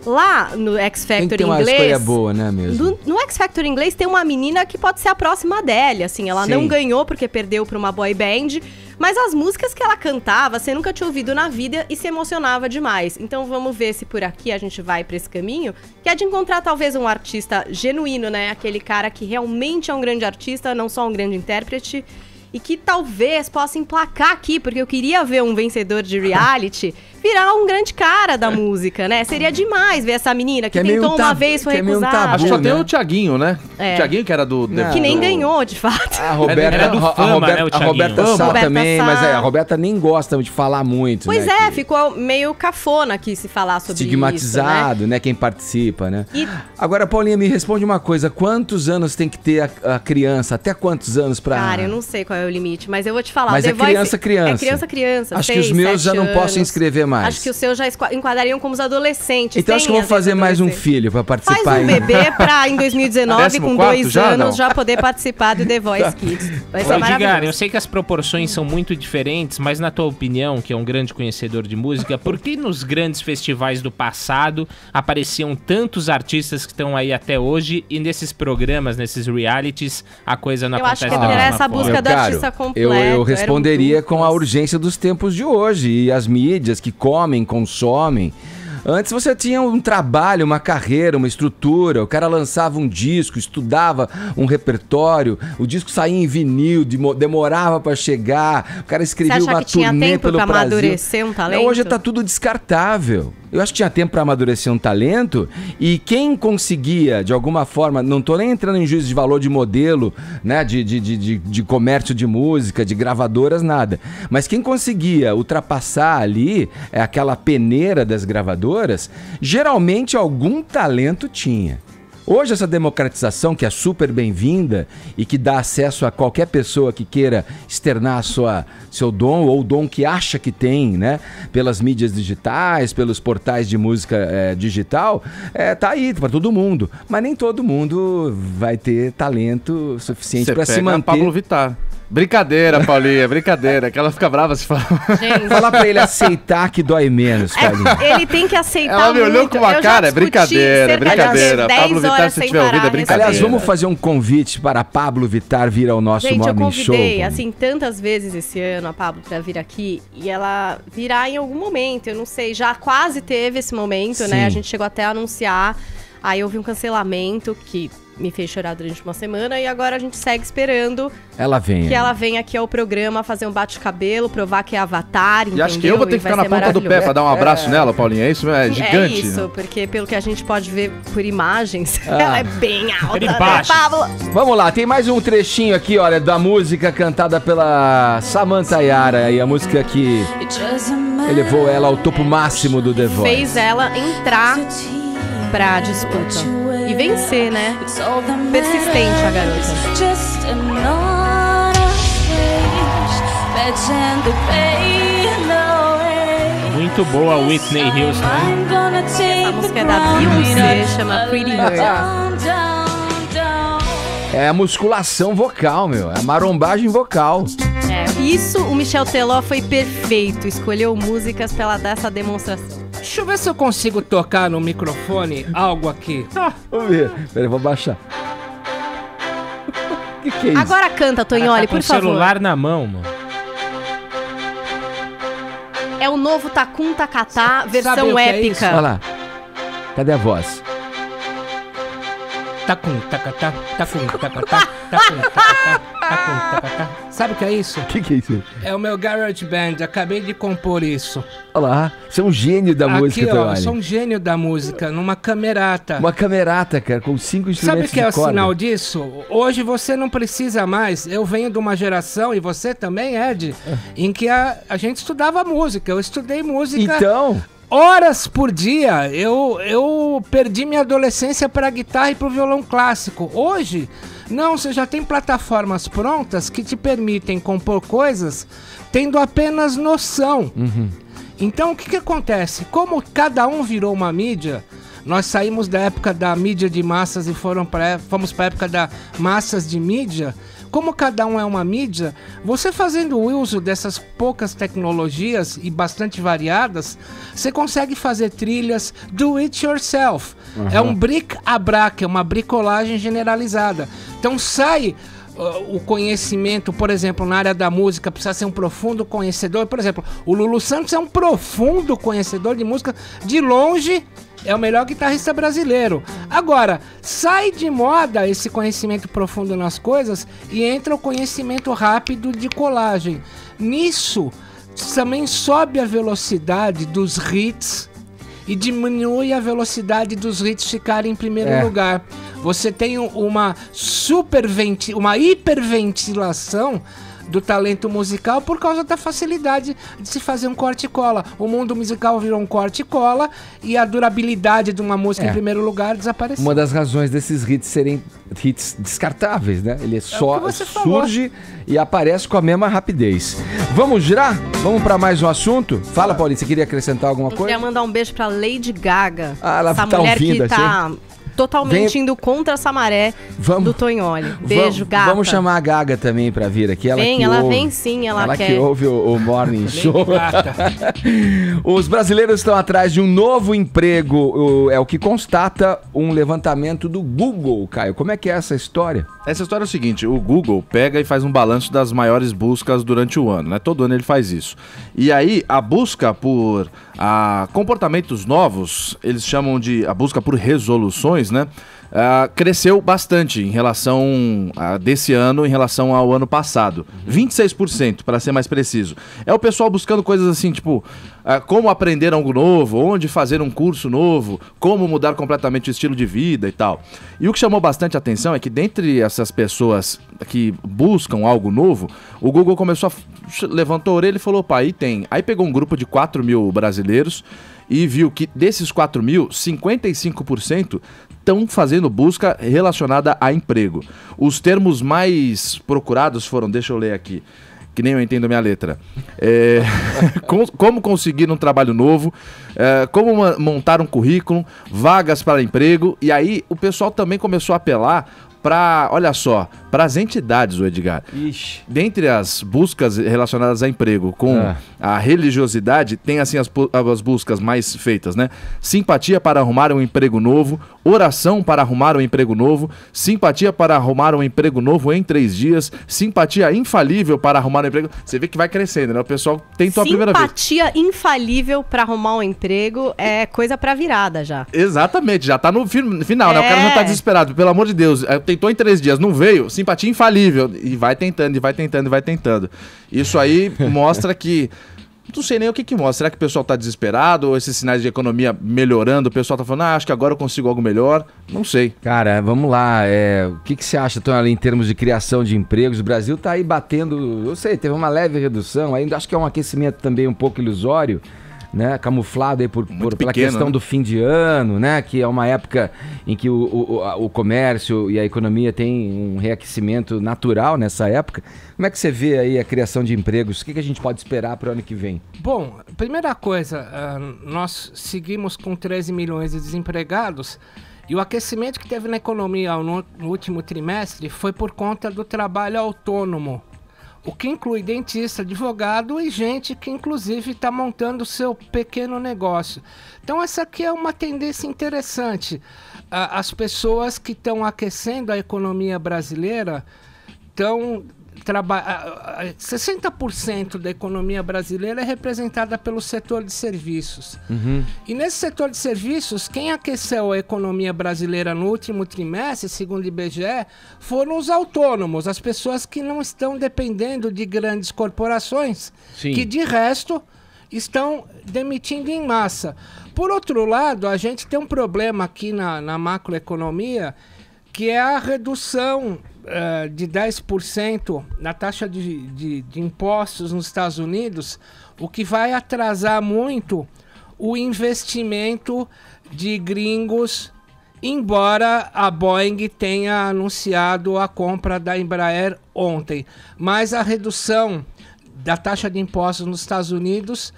Lá no X Factor Tem que ter uma inglês... escolha boa, né, mesmo? No X Factor inglês tem uma menina que pode ser a próxima Adele, assim. Ela Sim. não ganhou porque perdeu pra uma boy band... Mas as músicas que ela cantava, você nunca tinha ouvido na vida e se emocionava demais. Então vamos ver se por aqui a gente vai pra esse caminho, que é de encontrar talvez um artista genuíno, né? Aquele cara que realmente é um grande artista, não só um grande intérprete, e que talvez possa emplacar aqui, porque eu queria ver um vencedor de reality virar um grande cara da música, né? Seria demais ver essa menina que tentou uma vez, foi recusada. Acho que só tem né? o Thiaguinho, né? É. O Thiaguinho que era do... Que nem ganhou, de fato. A Roberta, Era do Fama, né, o a Thiaguinho? Roberta Sá Roberta também, Sá. mas a Roberta nem gosta de falar muito, Pois né? é, ficou meio cafona aqui se falar sobre estigmatizado, isso, né? Quem participa, né? E- Agora, Paulinha, me responde uma coisa. Quantos anos tem que ter a criança? Até quantos anos pra... Cara, eu não sei qual é o limite, mas eu vou te falar. Mas The é Voice criança. É criança. Acho que os meus já não posso inscrever mais. Acho que os seus já enquadrariam como os adolescentes. Então acho que eu vou fazer mais um filho pra Faz participar. um bebê pra, em 2019, com 14º 2 já, anos, não? já poder participar do The Voice Kids. Vai ser Ô, Edgar, eu maravilhoso. sei que as proporções são muito diferentes, mas na tua opinião, que é um grande conhecedor de música, por que nos grandes festivais do passado apareciam tantos artistas que estão aí até hoje e nesses programas, nesses realities, a coisa não Eu acho acontece que é da por mesma essa forma? busca Meu do caro, artista completo. eu eram responderia com a duplas. urgência dos tempos de hoje e as mídias que comem, consomem. Antes você tinha um trabalho, uma carreira, uma estrutura, o cara lançava um disco, estudava um repertório, o disco saía em vinil, demorava pra chegar, o cara escrevia Você acha uma que tinha turnê tempo pelo pra Brasil. amadurecer um talento? Não, hoje tá tudo descartável. Eu acho que tinha tempo pra amadurecer um talento e quem conseguia, de alguma forma, não tô nem entrando em juízo de valor de modelo, né, de comércio de música, de gravadoras, nada. Mas quem conseguia ultrapassar ali aquela peneira das gravadoras, geralmente algum talento tinha. Hoje essa democratização, que é super bem-vinda e que dá acesso a qualquer pessoa que queira externar seu dom ou o dom que acha que tem, né? Pelas mídias digitais, pelos portais de música digital, tá aí para todo mundo. Mas nem todo mundo vai ter talento suficiente para se manter. Pablo Vittar. Brincadeira, Paulinha, brincadeira. Que ela fica brava se fala. Gente, Fala pra ele aceitar que dói menos, Paulinha. ele tem que aceitar Ela me olhou muito. com uma Eu já cara, é discuti brincadeira, cerca de brincadeira. 10 Pablo Vittar, horas se sem tiver ouvido, é parar nesse brincadeira. Aliás, tema. vamos fazer um convite para a Pablo Vittar vir ao nosso Gente, eu Morning Show. convidei, Paulinha. assim, tantas vezes esse ano a Pablo pra vir aqui e ela virá em algum momento, eu não sei, já quase teve esse momento, Sim. né? A gente chegou até a anunciar, aí houve um cancelamento que me fez chorar durante uma semana e agora a gente segue esperando Ela vem. que ela venha aqui ao programa fazer um bate-cabelo, provar que é Avatar, E acho que eu vou ter que ficar na ponta do pé pra dar um abraço nela, Paulinha. É isso mesmo? É gigante. É isso, né? porque pelo que a gente pode ver por imagens, ela é bem alta, Ele né, baixa. Pablo? Vamos lá, tem mais um trechinho aqui, olha, da música cantada pela Samantha Yara. E a música que elevou ela ao topo máximo do The Voice. Fez ela entrar pra disputa e vencer, né? Persistente a garota. Muito boa Whitney Houston. A música é da Beyoncé, chama Pretty Hurt. É a musculação vocal, meu. É a marombagem vocal. Isso, o Michel Teló foi perfeito. Escolheu músicas pra ela dar essa demonstração. Deixa eu ver se eu consigo tocar no microfone algo aqui. Vamos ver. Peraí, vou baixar. O que é isso? Agora canta, Tonholi, Tá com por o favor. celular na mão, mano. É o novo Tacum Tacatá, Sabe versão o que é épica. isso? Olha lá. Cadê a voz? Tacum, tacatá, tacum, tacatá, tacum, tacatá, tacum, tacatá. Sabe o que é isso? O que é isso? É o meu Garage Band, acabei de compor isso. Olha lá. Você é um gênio da música, Aqui, ó, eu Tonholi. sou um gênio da música, numa camerata. Uma camerata, cara, com 5 Sabe instrumentos o que é o de corda. sinal disso? Hoje você não precisa mais. Eu venho de uma geração, e você também, Ed, em que a gente estudava música. Eu estudei música Então, horas por dia. Eu perdi minha adolescência para guitarra e para o violão clássico. Hoje, não, você já tem plataformas prontas que te permitem compor coisas tendo apenas noção. Então, o que acontece? Como cada um virou uma mídia, nós saímos da época da mídia de massas e fomos para a época da massas de mídia. Como cada um é uma mídia, você fazendo uso dessas poucas tecnologias e bastante variadas, você consegue fazer trilhas do it yourself. É um bric-a-brac, é uma bricolagem generalizada. Então sai o conhecimento, por exemplo, na área da música, precisa ser um profundo conhecedor. Por exemplo, o Lulu Santos é um profundo conhecedor de música, de longe é o melhor guitarrista brasileiro. Agora, sai de moda esse conhecimento profundo nas coisas e entra o conhecimento rápido de colagem. Nisso, também sobe a velocidade dos hits e diminui a velocidade dos hits ficarem em primeiro lugar. Você tem uma hiperventilação do talento musical por causa da facilidade de se fazer um corte e cola. O mundo musical virou um corte e cola e a durabilidade de uma música em primeiro lugar desapareceu. Uma das razões desses hits serem hits descartáveis, né? Ele só surge e aparece com a mesma rapidez. Vamos girar? Vamos para mais um assunto? Fala, Paulinho, você queria acrescentar alguma coisa? Eu queria mandar um beijo pra Lady Gaga. Ela essa tá mulher ouvindo, que tá totalmente indo contra essa maré do Tonholi. Beijo, Gata. Vamos chamar a Gaga também pra vir aqui. Ela vem sim, ela quer. Que ouve o Morning Show. Os brasileiros estão atrás de um novo emprego, é o que constata um levantamento do Google, Caio. Como é que é essa história? Essa história é o seguinte, o Google pega e faz um balanço das maiores buscas durante o ano, né? Todo ano ele faz isso. E aí, a busca por comportamentos novos, eles chamam de a busca por resoluções, né? Cresceu bastante em relação desse ano em relação ao ano passado. 26%, para ser mais preciso. É o pessoal buscando coisas assim, tipo, como aprender algo novo, onde fazer um curso novo, como mudar completamente o estilo de vida e tal. E o que chamou bastante atenção é que dentre essas pessoas que buscam algo novo, o Google levantou a orelha e falou, opa, aí tem. Aí pegou um grupo de 4 mil brasileiros e viu que desses 4 mil, 55% estão fazendo busca relacionada a emprego. Os termos mais procurados foram, deixa eu ler aqui, que nem eu entendo a minha letra. Como conseguir um trabalho novo, como montar um currículo, vagas para emprego, e aí o pessoal também começou a apelar para, olha só, para as entidades, o Edgar. Ixi. Dentre as buscas relacionadas a emprego com a religiosidade, tem assim as buscas mais feitas, né? Simpatia para arrumar um emprego novo, oração para arrumar um emprego novo, simpatia para arrumar um emprego novo em 3 dias, simpatia infalível para arrumar um emprego. Você vê que vai crescendo, né? O pessoal tentou a primeira vez. Simpatia infalível para arrumar um emprego é coisa para virada já. Exatamente, já tá no final, né? O cara já tá desesperado, pelo amor de Deus. Tentou em 3 dias, não veio, simpatia infalível. E vai tentando, e vai tentando, e vai tentando. Isso aí mostra que... Não sei nem o que mostra. Será que o pessoal tá desesperado? Ou esses sinais de economia melhorando? O pessoal tá falando, acho que agora eu consigo algo melhor. Não sei. Cara, vamos lá. O que você acha, Tony, em termos de criação de empregos? O Brasil tá aí batendo... Eu sei, teve uma leve redução. Ainda acho que é um aquecimento também um pouco ilusório, né, camuflado aí pela questão, né, do fim de ano, né, que é uma época em que o comércio e a economia tem um reaquecimento natural nessa época. Como é que você vê aí a criação de empregos? O que a gente pode esperar para o ano que vem? Bom, primeira coisa, nós seguimos com 13 milhões de desempregados e o aquecimento que teve na economia no último trimestre foi por conta do trabalho autônomo. O que inclui dentista, advogado e gente que inclusive está montando o seu pequeno negócio. Então essa aqui é uma tendência interessante. As pessoas que estão aquecendo a economia brasileira estão... 60% da economia brasileira é representada pelo setor de serviços. E nesse setor de serviços, quem aqueceu a economia brasileira no último trimestre, segundo o IBGE, foram os autônomos, as pessoas que não estão dependendo de grandes corporações, que de resto estão demitindo em massa. Por outro lado, a gente tem um problema aqui na macroeconomia, que é a redução de 10% na taxa de impostos nos Estados Unidos, o que vai atrasar muito o investimento de gringos, embora a Boeing tenha anunciado a compra da Embraer ontem. Mas a redução da taxa de impostos nos Estados Unidos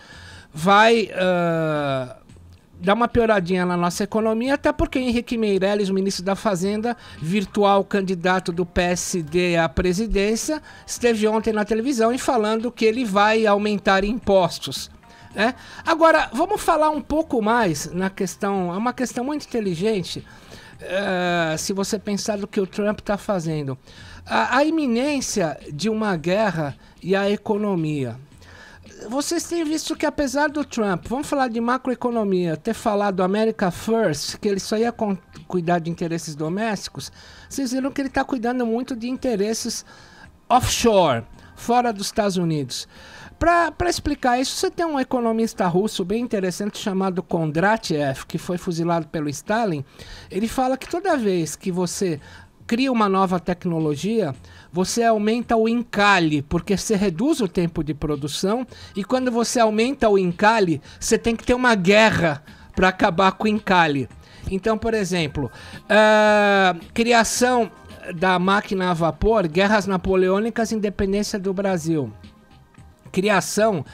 vai dar uma pioradinha na nossa economia, até porque Henrique Meirelles, o ministro da Fazenda, virtual candidato do PSD à presidência, esteve ontem na televisão e falando que ele vai aumentar impostos. Agora, vamos falar um pouco mais na questão, é uma questão muito inteligente, se você pensar do que o Trump está fazendo. A iminência de uma guerra e a economia. Vocês têm visto que apesar do Trump, vamos falar de macroeconomia, ter falado America First, que ele só ia cuidar de interesses domésticos, vocês viram que ele está cuidando muito de interesses offshore, fora dos Estados Unidos. Para explicar isso, você tem um economista russo bem interessante chamado Kondratiev, que foi fuzilado pelo Stalin. Ele fala que toda vez que você cria uma nova tecnologia, você aumenta o encalhe, porque você reduz o tempo de produção, e quando você aumenta o encalhe, você tem que ter uma guerra para acabar com o encalhe. Então, por exemplo, criação da máquina a vapor, guerras napoleônicas, independência do Brasil. Criação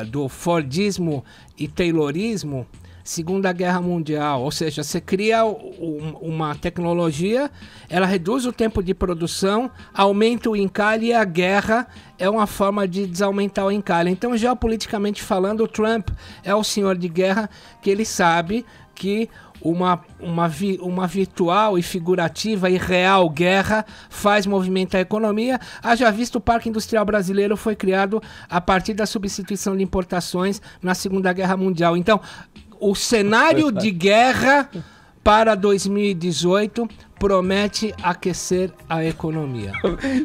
do Fordismo e Taylorismo, Segunda Guerra Mundial. Ou seja, você cria uma tecnologia, ela reduz o tempo de produção, aumenta o encalhe, e a guerra é uma forma de desaumentar o encalhe. Então, geopoliticamente falando, o Trump é o senhor de guerra, que ele sabe que uma virtual e figurativa e real guerra faz movimentar a economia. Haja visto, o Parque Industrial Brasileiro foi criado a partir da substituição de importações na Segunda Guerra Mundial. Então, o cenário de guerra para 2018 promete aquecer a economia.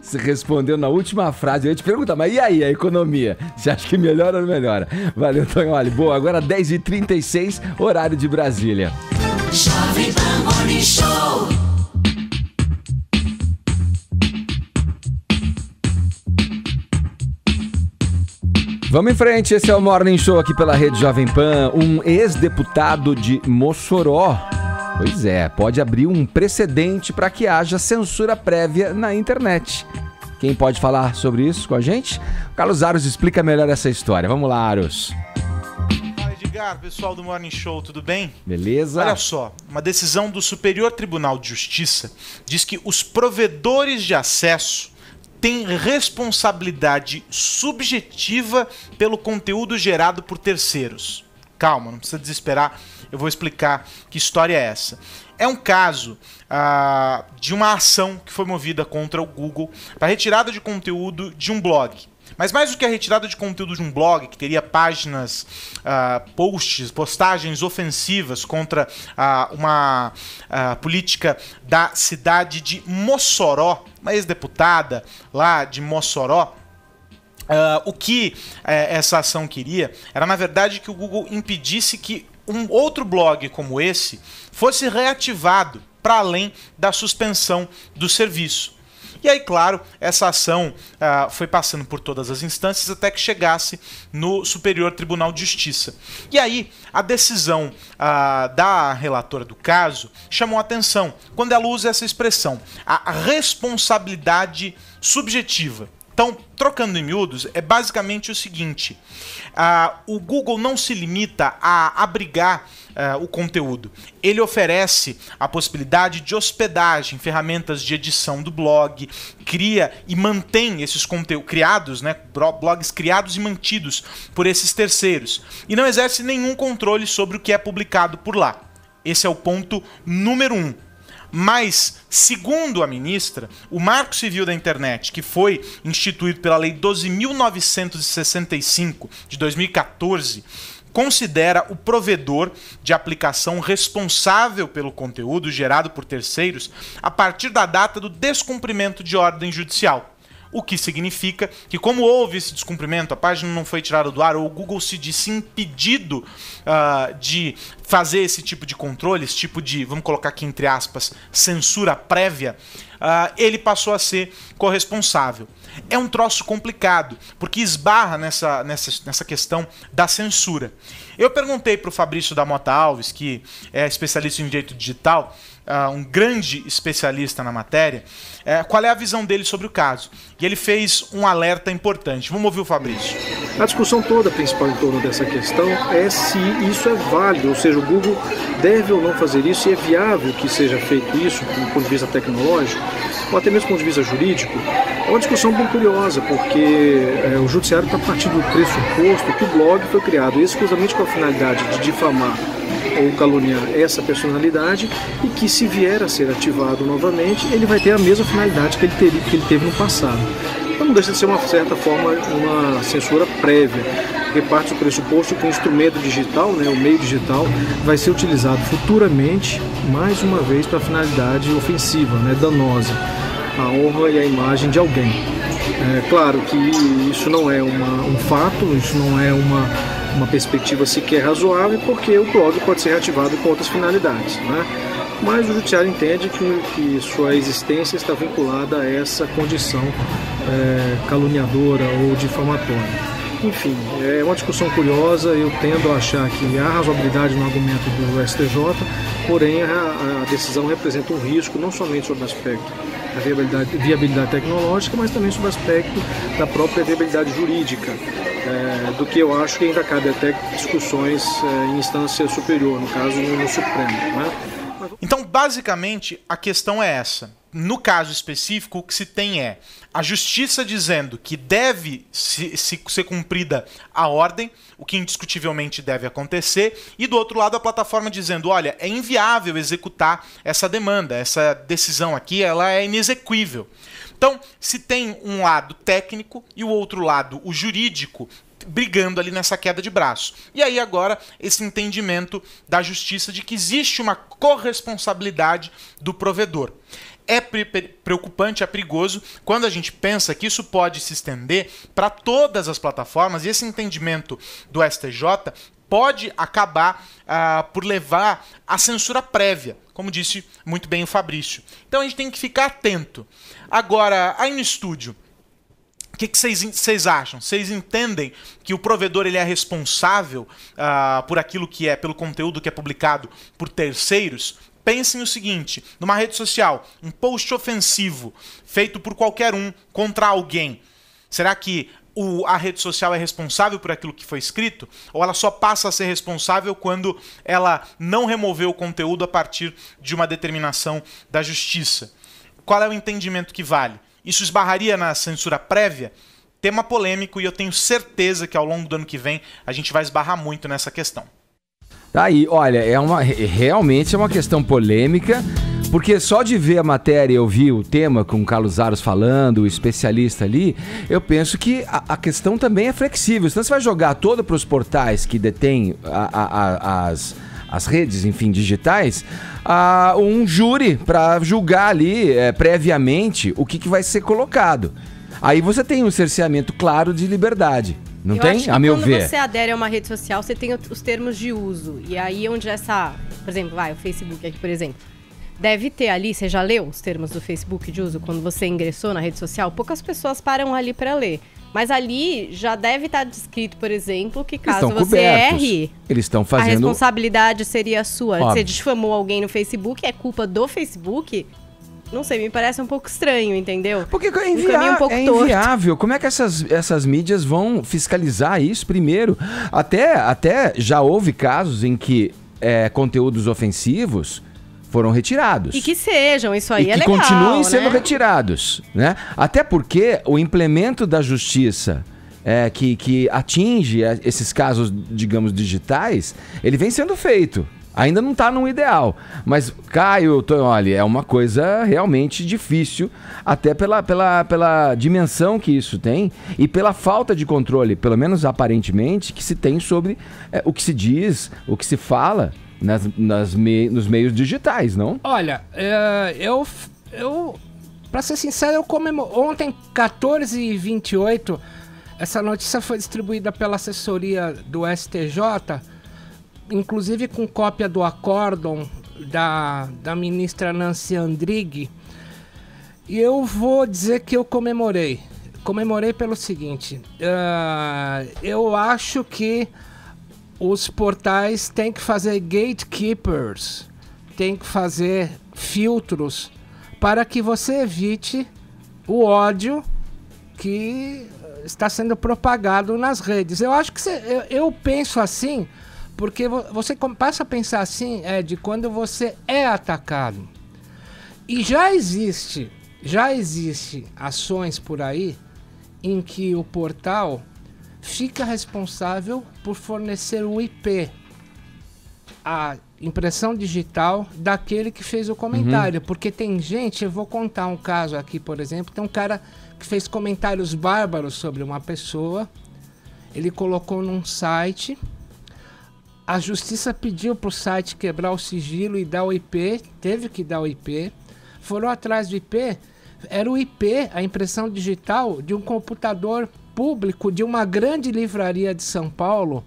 Você respondeu na última frase. Eu ia te perguntar, mas e aí a economia? Você acha que melhora ou não melhora? Valeu, Tonholi. Boa, agora 10h36, horário de Brasília. Jovem Pan Morning Show. Vamos em frente, esse é o Morning Show aqui pela Rede Jovem Pan. Um ex-deputado de Mossoró, pois é, pode abrir um precedente para que haja censura prévia na internet. Quem pode falar sobre isso com a gente? O Carlos Aros explica melhor essa história. Vamos lá, Aros. Fala, Edgar, pessoal do Morning Show, tudo bem? Beleza. Olha só, uma decisão do Superior Tribunal de Justiça diz que os provedores de acesso têm responsabilidade subjetiva pelo conteúdo gerado por terceiros. Calma, não precisa desesperar, eu vou explicar que história é essa. É um caso de uma ação que foi movida contra o Google para retirada de conteúdo de um blog. Mas mais do que a retirada de conteúdo de um blog, que teria páginas, postagens ofensivas contra uma política da cidade de Mossoró, uma ex-deputada lá de Mossoró, o que essa ação queria era, na verdade, que o Google impedisse que um outro blog como esse fosse reativado para além da suspensão do serviço. E aí, claro, essa ação foi passando por todas as instâncias até que chegasse no Superior Tribunal de Justiça. E aí, a decisão da relatora do caso chamou a atenção quando ela usa essa expressão, a responsabilidade subjetiva. Então, trocando em miúdos, é basicamente o seguinte, o Google não se limita a abrigar o conteúdo. Ele oferece a possibilidade de hospedagem, ferramentas de edição do blog, cria e mantém esses conteúdos criados, né, blogs criados e mantidos por esses terceiros. E não exerce nenhum controle sobre o que é publicado por lá. Esse é o ponto número 1. Mas, segundo a ministra, o Marco Civil da Internet, que foi instituído pela Lei 12.965 de 2014, considera o provedor de aplicação responsável pelo conteúdo gerado por terceiros a partir da data do descumprimento de ordem judicial. O que significa que, como houve esse descumprimento, a página não foi tirada do ar, ou o Google se disse impedido de fazer esse tipo de controle, esse tipo de, vamos colocar aqui entre aspas, censura prévia, ele passou a ser corresponsável. é um troço complicado, porque esbarra nessa questão da censura. Eu perguntei para o Fabrício da Mota Alves, que é especialista em direito digital, um grande especialista na matéria, qual é a visão dele sobre o caso. E ele fez um alerta importante. Vamos ouvir o Fabrício. A discussão toda principal em torno dessa questão é se isso é válido, ou seja, o Google deve ou não fazer isso, e é viável que seja feito isso do ponto de vista tecnológico, ou até mesmo do ponto de vista jurídico. É uma discussão bem curiosa, porque o judiciário está partindo do pressuposto que o blog foi criado exclusivamente com a finalidade de difamar ou caluniar essa personalidade, e que, se vier a ser ativado novamente, ele vai ter a mesma finalidade que ele teve no passado. Então não deixa de ser, uma certa forma, uma censura prévia, porque parte do pressuposto que o instrumento digital, o meio digital, vai ser utilizado futuramente, mais uma vez, para finalidade ofensiva, danosa à honra e à imagem de alguém. É claro que isso não é um fato, isso não é uma perspectiva sequer razoável, porque o blog pode ser reativado com outras finalidades, Mas o judiciário entende que sua existência está vinculada a essa condição caluniadora ou difamatória. Enfim, é uma discussão curiosa. Eu tendo a achar que há razoabilidade no argumento do STJ, porém a decisão representa um risco não somente sobre o aspecto da viabilidade tecnológica, mas também sobre o aspecto da própria viabilidade jurídica, do que eu acho que ainda cabe até discussões em instância superior, no caso no Supremo. Então, basicamente, a questão é essa. No caso específico, o que se tem é a justiça dizendo que deve ser cumprida a ordem, o que indiscutivelmente deve acontecer, e do outro lado a plataforma dizendo, olha, é inviável executar essa demanda, essa decisão aqui, ela é inexequível. Então, se tem um lado técnico e o outro lado, o jurídico, brigando ali nessa queda de braço. E aí agora esse entendimento da justiça de que existe uma corresponsabilidade do provedor. É preocupante, é perigoso quando a gente pensa que isso pode se estender para todas as plataformas, e esse entendimento do STJ pode acabar por levar à censura prévia, como disse muito bem o Fabrício. Então a gente tem que ficar atento. Agora, aí no estúdio, o que vocês acham? Vocês entendem que o provedor ele é responsável por aquilo que é, pelo conteúdo que é publicado por terceiros? Pensem o seguinte, numa rede social, um post ofensivo feito por qualquer um contra alguém, será que a rede social é responsável por aquilo que foi escrito? Ou ela só passa a ser responsável quando ela não removeu o conteúdo a partir de uma determinação da justiça? Qual é o entendimento que vale? Isso esbarraria na censura prévia? Tema polêmico, e eu tenho certeza que ao longo do ano que vem a gente vai esbarrar muito nessa questão. Aí, olha, realmente é uma questão polêmica, porque só de ver a matéria e ouvir o tema com o Carlos Aros falando, o especialista ali, eu penso que a questão também é flexível. Então você vai jogar toda para os portais que detêm as redes, enfim, digitais, um júri para julgar ali previamente o que vai ser colocado. Aí você tem um cerceamento claro de liberdade. Não tem? Acho que a meu ver. Quando você adere a uma rede social, você tem os termos de uso. E aí onde por exemplo, o Facebook aqui, por exemplo. Deve ter ali, você já leu os termos do Facebook de uso quando você ingressou na rede social? Poucas pessoas param ali para ler. Mas ali já deve estar descrito, por exemplo, que caso você erre, eles estão fazendo... a responsabilidade seria sua. Óbvio. Você difamou alguém no Facebook, é culpa do Facebook? Não sei, me parece um pouco estranho, entendeu? Porque é inviável. Como é que essas mídias vão fiscalizar isso primeiro? Até já houve casos em que conteúdos ofensivos foram retirados. E que sejam, isso aí é legal, que continuem sendo retirados, né? Até porque o implemento da justiça que atinge esses casos, digamos, digitais, ele vem sendo feito. Ainda não está no ideal, mas, Caio, olha, é uma coisa realmente difícil, até pela dimensão que isso tem e pela falta de controle, pelo menos aparentemente, que se tem sobre o que se diz, o que se fala nos meios digitais, não? Olha, eu pra ser sincero, eu comemoro. Ontem, 14h28, essa notícia foi distribuída pela assessoria do STJ, inclusive com cópia do acórdão da ministra Nancy Andrighi, e eu vou dizer que eu comemorei. Comemorei pelo seguinte, eu acho que os portais têm que fazer gatekeepers, têm que fazer filtros para que você evite o ódio que está sendo propagado nas redes. Eu acho que eu penso assim, porque você passa a pensar assim, de quando você é atacado. E já existe ações por aí em que o portal fica responsável por fornecer o IP, a impressão digital daquele que fez o comentário. Porque tem gente, eu vou contar um caso aqui, por exemplo, tem um cara que fez comentários bárbaros sobre uma pessoa, ele colocou num site, a justiça pediu pro site quebrar o sigilo e dar o IP, teve que dar o IP, foram atrás do IP, era o IP, a impressão digital de um computador público de uma grande livraria de São Paulo,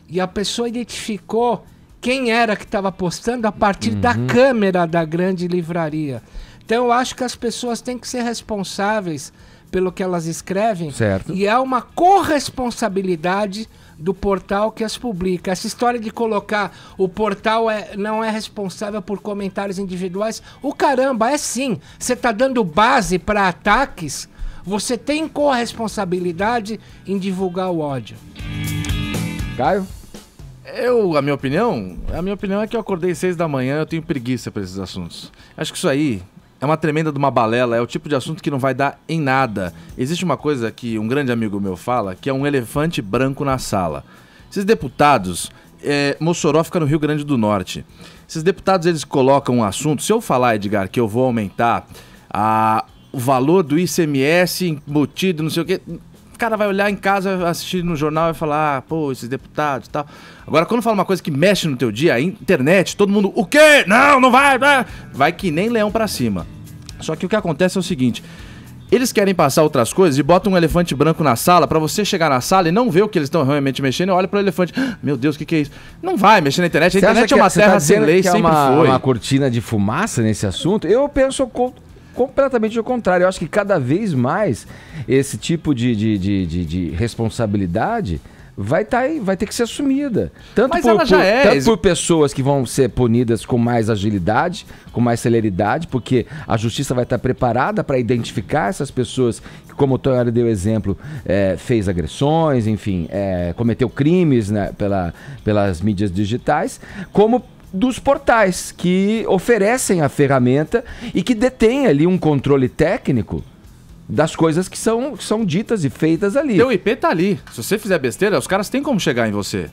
e a pessoa identificou quem era que estava postando a partir da câmera da grande livraria. Então eu acho que as pessoas têm que ser responsáveis pelo que elas escrevem, certo. E há uma corresponsabilidade do portal que as publica. Essa história de colocar o portal não é responsável por comentários individuais, o caramba, é sim. Você está dando base para ataques, você tem corresponsabilidade em divulgar o ódio. Caio? A minha opinião é que eu acordei 6 da manhã, eu tenho preguiça para esses assuntos. Acho que isso aí é uma tremenda de uma balela, é o tipo de assunto que não vai dar em nada. Existe uma coisa que um grande amigo meu fala, que é um elefante branco na sala. Esses deputados, Mossoró fica no Rio Grande do Norte. Esses deputados, eles colocam um assunto, se eu falar, Edgar, que eu vou aumentar o valor do ICMS embutido, não sei o quê, o cara vai olhar em casa, vai assistir no jornal e falar, pô, esses deputados e tal. Agora, quando fala uma coisa que mexe no teu dia, a internet, todo mundo, o quê? Não vai, vai que nem leão pra cima. Só que o que acontece é o seguinte, eles querem passar outras coisas e botam um elefante branco na sala pra você chegar na sala e não ver o que eles estão realmente mexendo e olha pro elefante, meu Deus, o que é isso? Não vai mexer na internet, a internet é uma terra sem lei, sempre foi. Uma cortina de fumaça nesse assunto? Eu penso completamente ao contrário. Eu acho que cada vez mais esse tipo de responsabilidade vai ter que ser assumida. Tanto por pessoas que vão ser punidas com mais agilidade, com mais celeridade, porque a justiça vai estar preparada para identificar essas pessoas que, como o Tonhara deu exemplo, fez agressões, enfim, cometeu crimes, né, pelas mídias digitais, como dos portais que oferecem a ferramenta e que detêm ali um controle técnico das coisas que são ditas e feitas ali. Teu IP tá ali. Se você fizer besteira, os caras têm como chegar em você.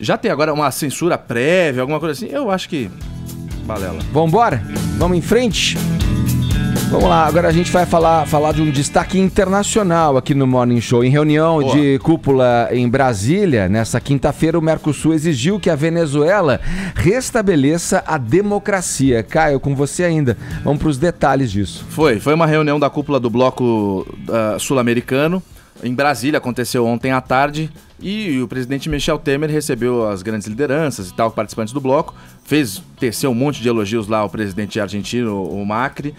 Já tem agora uma censura prévia, alguma coisa assim? Eu acho que... balela. Vambora? Vamos em frente? Vamos lá, agora a gente vai falar de um destaque internacional aqui no Morning Show. Em reunião de cúpula em Brasília, nessa quinta-feira, o Mercosul exigiu que a Venezuela restabeleça a democracia. Caio, com você ainda. Vamos para os detalhes disso. Foi uma reunião da cúpula do Bloco Sul-Americano. Em Brasília, aconteceu ontem à tarde e o presidente Michel Temer recebeu as grandes lideranças e tal, participantes do bloco, teceu um monte de elogios lá ao presidente argentino, o Macri,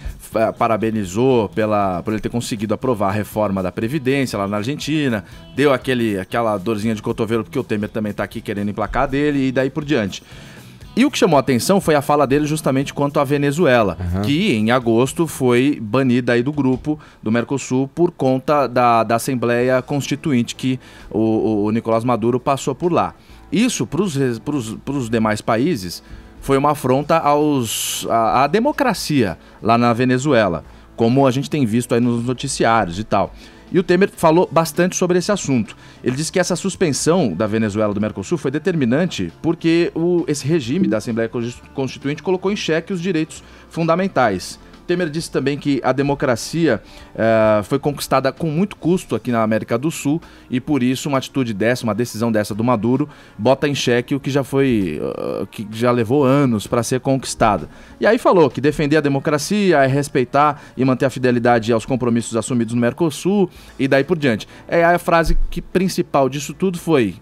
parabenizou por ele ter conseguido aprovar a reforma da Previdência lá na Argentina, deu aquela dorzinha de cotovelo porque o Temer também tá aqui querendo emplacar dele e daí por diante. E o que chamou a atenção foi a fala dele justamente quanto à Venezuela, que em agosto foi banida aí do grupo do Mercosul por conta da Assembleia Constituinte que o Nicolás Maduro passou por lá. Isso, para os demais países, foi uma afronta à democracia lá na Venezuela, como a gente tem visto aí nos noticiários e tal. E o Temer falou bastante sobre esse assunto. Ele disse que essa suspensão da Venezuela do Mercosul foi determinante porque esse regime da Assembleia Constituinte colocou em xeque os direitos fundamentais. Temer disse também que a democracia foi conquistada com muito custo aqui na América do Sul e por isso uma decisão dessa do Maduro bota em xeque o que que já levou anos para ser conquistada. E aí falou que defender a democracia é respeitar e manter a fidelidade aos compromissos assumidos no Mercosul e daí por diante. A frase principal disso tudo foi: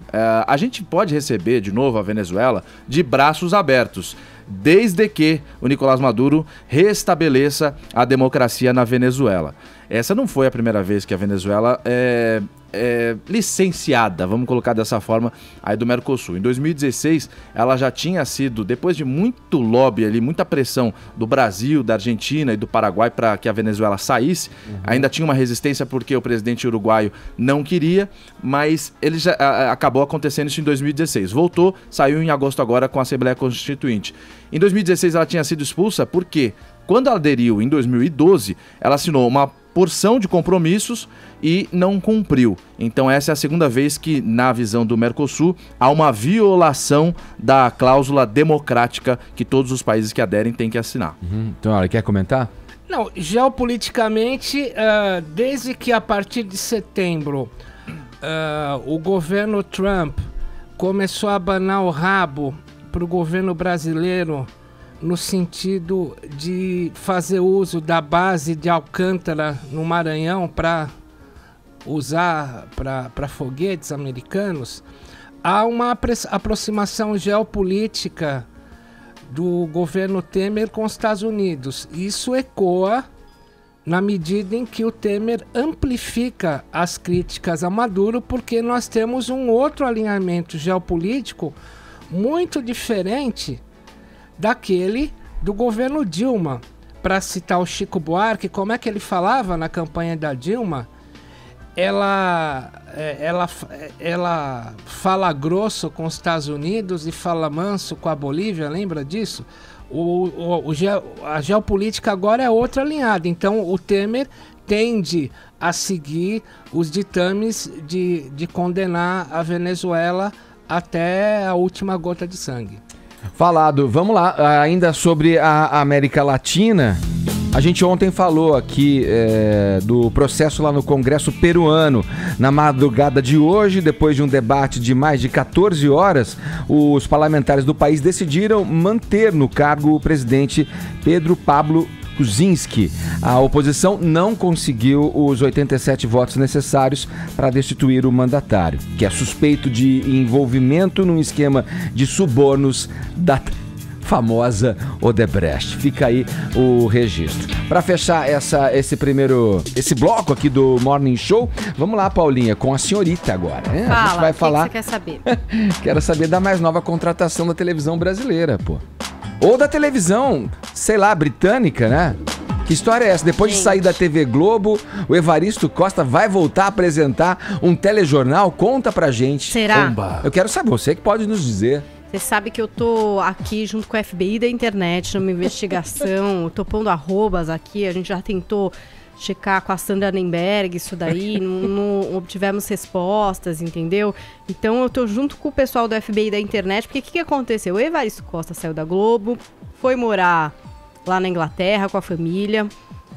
a gente pode receber de novo a Venezuela de braços abertos. desde que o Nicolás Maduro restabeleça a democracia na Venezuela. Essa não foi a primeira vez que a Venezuela é licenciada, vamos colocar dessa forma, aí do Mercosul. Em 2016, ela já tinha sido, depois de muito lobby ali, muita pressão do Brasil, da Argentina e do Paraguai para que a Venezuela saísse, ainda tinha uma resistência porque o presidente uruguaio não queria, mas ele já acabou acontecendo isso em 2016. Voltou, saiu em agosto agora com a Assembleia Constituinte. Em 2016 ela tinha sido expulsa porque, quando ela aderiu em 2012, ela assinou uma porção de compromissos e não cumpriu. Então essa é a segunda vez que, na visão do Mercosul, há uma violação da cláusula democrática que todos os países que aderem têm que assinar. Então, olha, quer comentar? Não, geopoliticamente, desde que a partir de setembro o governo Trump começou a abanar o rabo para o governo brasileiro no sentido de fazer uso da base de Alcântara no Maranhão para usar para foguetes americanos, há uma aproximação geopolítica do governo Temer com os Estados Unidos. Isso ecoa na medida em que o Temer amplifica as críticas a Maduro, porque nós temos um outro alinhamento geopolítico muito diferente daquele do governo Dilma. Para citar o Chico Buarque, como é que ele falava na campanha da Dilma? Ela fala grosso com os Estados Unidos e fala manso com a Bolívia, lembra disso? A geopolítica agora é outra alinhada, então o Temer tende a seguir os ditames de condenar a Venezuela até a última gota de sangue. Falado, vamos lá, ainda sobre a América Latina. A gente ontem falou aqui do processo lá no Congresso peruano. Na madrugada de hoje, depois de um debate de mais de 14 horas, os parlamentares do país decidiram manter no cargo o presidente Pedro Pablo Kuczynski. A oposição não conseguiu os 87 votos necessários para destituir o mandatário, que é suspeito de envolvimento num esquema de subornos da famosa Odebrecht. Fica aí o registro. Para fechar esse bloco aqui do Morning Show, vamos lá, Paulinha, com a senhorita agora. Né? Fala, a gente vai falar. O que você quer saber? Quero saber da mais nova contratação da televisão brasileira, pô. Ou da televisão, sei lá, britânica, né? Que história é essa? Depois de sair da TV Globo, o Evaristo Costa vai voltar a apresentar um telejornal? Conta pra gente. Será? Oba. Eu quero saber, você que pode nos dizer. Você sabe que eu tô aqui junto com a FBI da internet numa investigação, tô pondo arrobas aqui, a gente já tentou checar com a Sandra Nemberg isso daí, não obtivemos respostas, entendeu? Então eu tô junto com o pessoal do FBI da internet, porque o que aconteceu? O Evaristo Costa saiu da Globo, foi morar lá na Inglaterra com a família,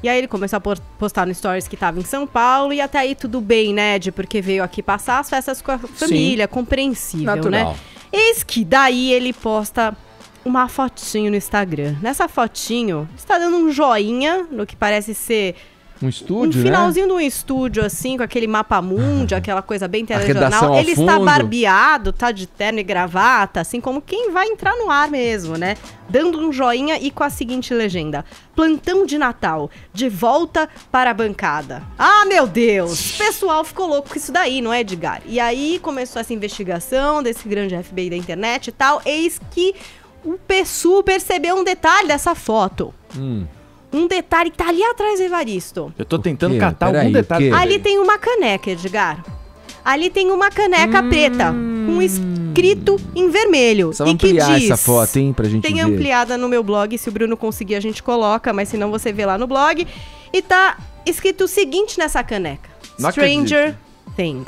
e aí ele começou a postar no Stories que tava em São Paulo, e até aí tudo bem, né, porque veio aqui passar as festas com a família, sim, compreensível, natural, né? Eis que daí ele posta uma fotinho no Instagram. Nessa fotinho, está dando um joinha no que parece ser um estúdio, um finalzinho de um estúdio, assim, com aquele mapa mundi, aquela coisa bem telejornal. Ele está barbeado, tá de terno e gravata, assim como quem vai entrar no ar mesmo, né? Dando um joinha e com a seguinte legenda: plantão de Natal, de volta para a bancada. Ah, meu Deus! O pessoal ficou louco com isso daí, não é, Edgar? E aí começou essa investigação desse grande FBI da internet e tal, eis que o PSU percebeu um detalhe dessa foto. Um detalhe que tá ali atrás do Evaristo. Eu tô tentando catar algum detalhe. Ali tem uma caneca, Edgar. Ali tem uma caneca preta, com escrito em vermelho. Só e que diz... essa foto, hein, pra gente tem ver. Ampliada no meu blog, se o Bruno conseguir a gente coloca, mas se não você vê lá no blog. E tá escrito o seguinte nessa caneca: não Stranger Things.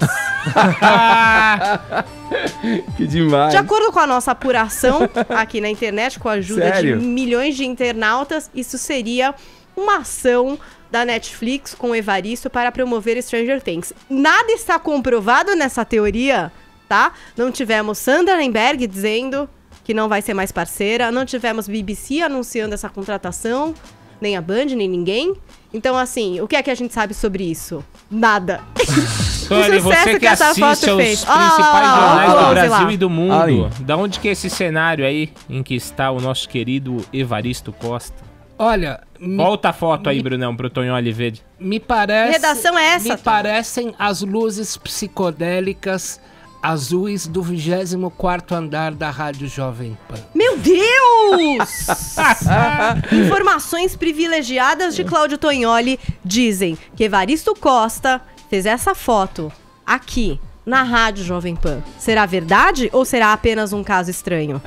Que demais. De acordo com a nossa apuração aqui na internet, com a ajuda de milhões de internautas, isso seria uma ação da Netflix com o Evaristo para promover Stranger Things. Nada está comprovado nessa teoria, tá? Não tivemos Sandra Nemberg dizendo que não vai ser mais parceira, não tivemos BBC anunciando essa contratação, nem a Band, nem ninguém. Então, assim, o que é que a gente sabe sobre isso? Nada. Tony, você que essa assiste foto aos fez. principais jornais do Brasil lá. e do mundo, da onde que é esse cenário aí em que está o nosso querido Evaristo Costa? Olha, Volta a foto aí, Brunão, pro Tonho Oliveira. me parece... Redação é essa, Me Tom? parecem as luzes psicodélicas azuis do 24º andar da Rádio Jovem Pan. Meu Deus! Informações privilegiadas de Cláudio Tognoli dizem que Evaristo Costa fez essa foto aqui, na Rádio Jovem Pan. Será verdade ou será apenas um caso estranho?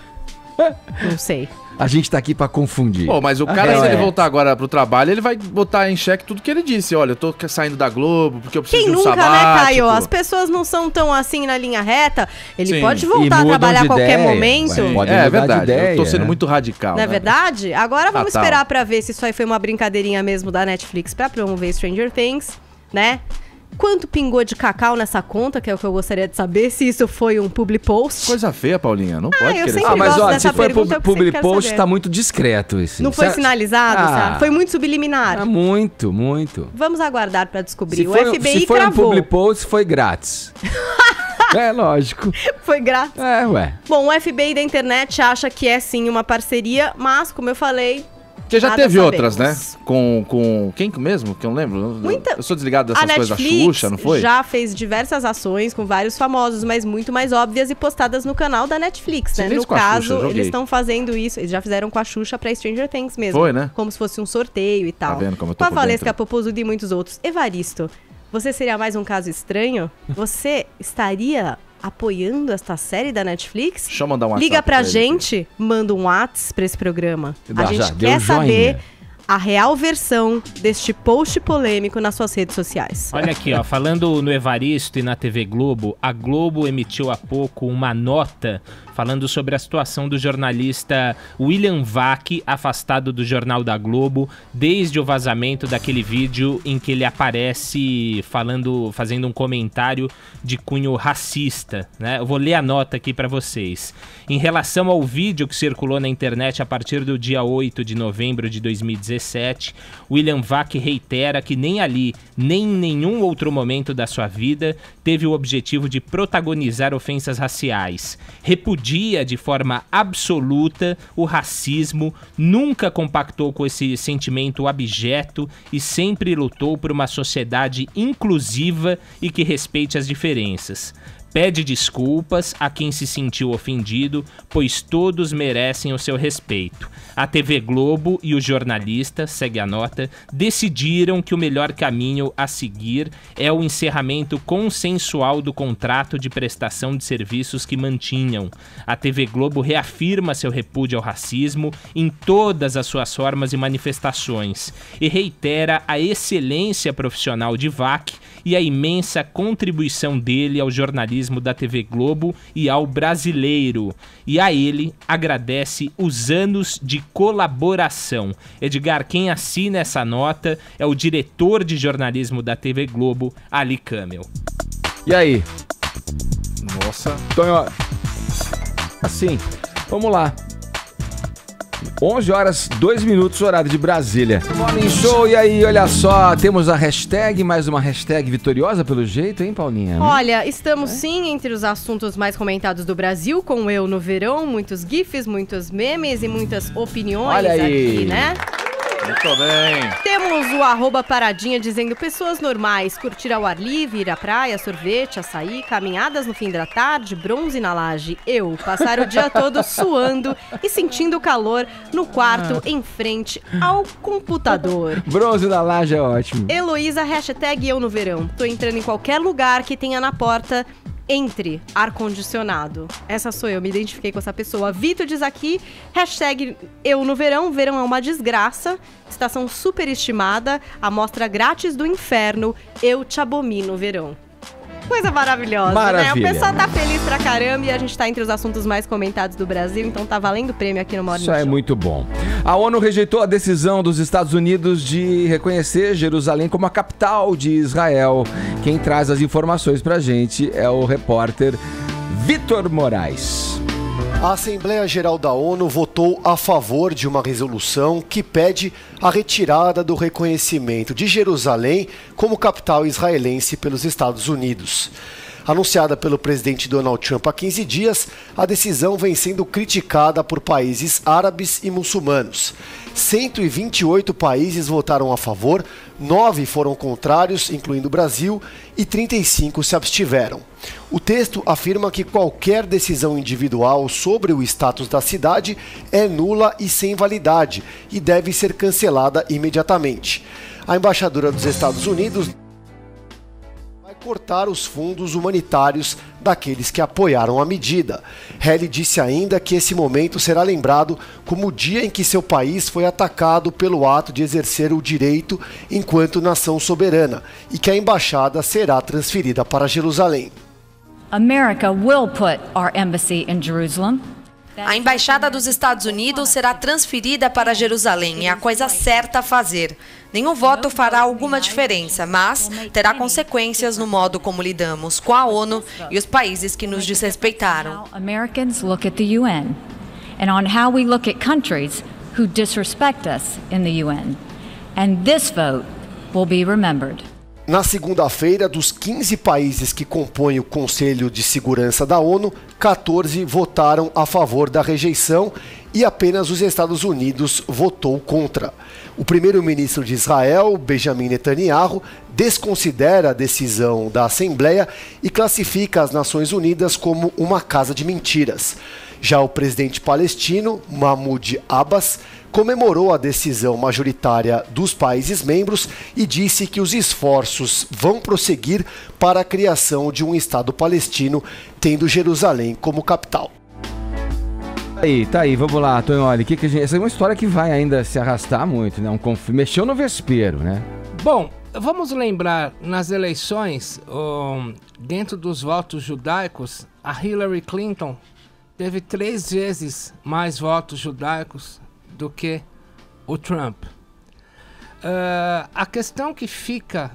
Não sei. A gente tá aqui pra confundir. Pô, mas o cara, se ele voltar agora pro trabalho, ele vai botar em xeque tudo que ele disse. Olha, eu tô saindo da Globo porque eu preciso Quem de um nunca, sabático. né, Caio? As pessoas não são tão assim na linha reta. Ele Sim. pode E voltar a mudam trabalhar de a qualquer ideia. momento. Sim. Pode É mudar de verdade, ideia, eu tô sendo né? muito radical. Não é né? verdade? Agora vamos Fatal. esperar pra ver se isso aí foi uma brincadeirinha mesmo da Netflix pra promover Stranger Things, né? Quanto pingou de cacau nessa conta, que é o que eu gostaria de saber, se isso foi um public post. Coisa feia, Paulinha. Não pode eu querer sempre saber. Mas gosto ó, dessa se foi pergunta, eu sempre public quero post, saber. tá muito discreto esse. Não foi sinalizado, Ah. sabe? Foi muito subliminar. Ah, muito, muito. Vamos aguardar pra descobrir. Se O foi, FBI se foi um cravou. public post, foi grátis. É, lógico. Foi grátis. É, ué. Bom, o FBI da internet acha que é sim uma parceria, mas, como eu falei, Porque já nada teve sabemos. outras, né? Com quem mesmo? Que eu não lembro. Muita- Eu sou desligado a dessas coisas da Netflix Xuxa, não foi? já fez diversas ações com vários famosos, mas muito mais óbvias e postadas no canal da Netflix, Você né? fez No com a Xuxa, caso, eu joguei. eles estão fazendo isso, eles já fizeram com a Xuxa pra Stranger Things mesmo. Foi, né? Como se fosse um sorteio e tal. vendo como eu tô com a por Valesca dentro? Popozuda e muitos outros. Evaristo, você seria mais um caso estranho? Você estaria apoiando esta série da Netflix? Deixa eu mandar um WhatsApp Liga pra ele aqui. gente, manda um WhatsApp pra esse programa. A Já gente deu quer joinha. saber a real versão deste post polêmico nas suas redes sociais. Olha aqui, ó, falando no Evaristo e na TV Globo, a Globo emitiu há pouco uma nota falando sobre a situação do jornalista William Vac, afastado do Jornal da Globo, desde o vazamento daquele vídeo em que ele aparece fazendo um comentário de cunho racista, né? Eu vou ler a nota aqui para vocês. Em relação ao vídeo que circulou na internet a partir do dia 8 de novembro de 2017, William Vac reitera que nem ali, nem em nenhum outro momento da sua vida, teve o objetivo de protagonizar ofensas raciais. Repudia de forma absoluta o racismo, nunca compactou com esse sentimento abjeto e sempre lutou por uma sociedade inclusiva e que respeite as diferenças. Pede desculpas a quem se sentiu ofendido, pois todos merecem o seu respeito. A TV Globo e o jornalista, segue a nota, decidiram que o melhor caminho a seguir é o encerramento consensual do contrato de prestação de serviços que mantinham. A TV Globo reafirma seu repúdio ao racismo em todas as suas formas e manifestações e reitera a excelência profissional de Vac e a imensa contribuição dele ao jornalismo da TV Globo e ao brasileiro. E a ele agradece os anos de colaboração. Edgar, quem assina essa nota é o diretor de jornalismo da TV Globo, Ali Camel. E aí? Nossa. Tonho, assim, vamos lá. 11 horas, 2 minutos, horário de Brasília. Morning Show, e aí, olha só, temos a hashtag, mais uma hashtag vitoriosa pelo jeito, hein, Paulinha? Olha, estamos sim entre os assuntos mais comentados do Brasil, com Eu no Verão, muitos gifs, muitos memes e muitas opiniões Olha aí. aqui, né? Muito bem. Temos o @paradinha dizendo pessoas normais, curtir ao ar livre, ir à praia, sorvete, açaí, caminhadas no fim da tarde, bronze na laje. Eu, passar o dia todo suando e sentindo o calor no quarto em frente ao computador. Bronze na laje é ótimo. Heloísa, hashtag Eu no Verão. Tô entrando em qualquer lugar que tenha na porta entre ar-condicionado. Essa sou eu, me identifiquei com essa pessoa. Vitor diz aqui, hashtag Eu no Verão. Verão é uma desgraça. Estação superestimada. Amostra grátis do inferno. Eu te abomino, verão. Coisa maravilhosa, Maravilha. né? O pessoal tá feliz pra caramba e a gente tá entre os assuntos mais comentados do Brasil, então tá valendo prêmio aqui no Morning Isso é Show. muito bom. A ONU rejeitou a decisão dos Estados Unidos de reconhecer Jerusalém como a capital de Israel. Quem traz as informações pra gente é o repórter Vitor Moraes. A Assembleia Geral da ONU votou a favor de uma resolução que pede a retirada do reconhecimento de Jerusalém como capital israelense pelos Estados Unidos. Anunciada pelo presidente Donald Trump há 15 dias, a decisão vem sendo criticada por países árabes e muçulmanos. 128 países votaram a favor, 9 foram contrários, incluindo o Brasil, e 35 se abstiveram. O texto afirma que qualquer decisão individual sobre o status da cidade é nula e sem validade e deve ser cancelada imediatamente. A embaixadora dos Estados Unidos vai cortar os fundos humanitários daqueles que apoiaram a medida. Haley disse ainda que esse momento será lembrado como o dia em que seu país foi atacado pelo ato de exercer o direito enquanto nação soberana e que a embaixada será transferida para Jerusalém. America will put our embassy in Jerusalem. A embaixada dos Estados Unidos será transferida para Jerusalém. É a coisa certa a fazer. Nenhum voto fará alguma diferença, mas terá consequências no modo como lidamos com a ONU e os países que nos desrespeitaram. Americans look at the UN and on how we look at countries who disrespect us in the UN. And this vote will be remembered. Na segunda-feira, dos 15 países que compõem o Conselho de Segurança da ONU, 14 votaram a favor da rejeição e apenas os Estados Unidos votou contra. O primeiro-ministro de Israel, Benjamin Netanyahu, desconsidera a decisão da Assembleia e classifica as Nações Unidas como uma casa de mentiras. Já o presidente palestino, Mahmoud Abbas, comemorou a decisão majoritária dos países membros e disse que os esforços vão prosseguir para a criação de um Estado palestino, tendo Jerusalém como capital. Tá aí, vamos lá, Tonholi. Essa é uma história que vai ainda se arrastar muito, né? Mexeu no vespeiro, né? Bom, vamos lembrar, nas eleições, dentro dos votos judaicos, a Hillary Clinton teve 3 vezes mais votos judaicos do que o Trump. A questão que fica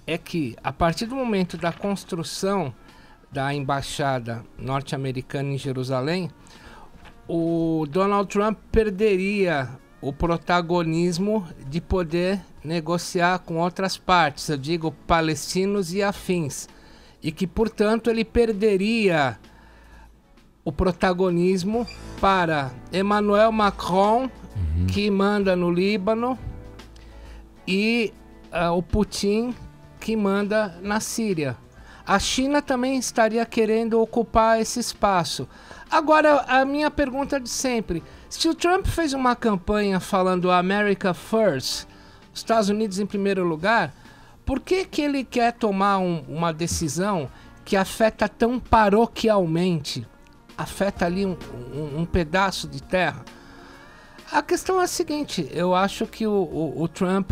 é que, a partir do momento da construção da embaixada norte-americana em Jerusalém, o Donald Trump perderia o protagonismo de poder negociar com outras partes, eu digo palestinos e afins, e que, portanto, ele perderia o protagonismo para Emmanuel Macron, que manda no Líbano, e o Putin, que manda na Síria. A China também estaria querendo ocupar esse espaço. Agora, a minha pergunta de sempre: se o Trump fez uma campanha falando America First, Estados Unidos em primeiro lugar, por que ele quer tomar uma decisão que afeta tão paroquialmente, afeta ali um pedaço de terra? A questão é a seguinte: eu acho que o Trump,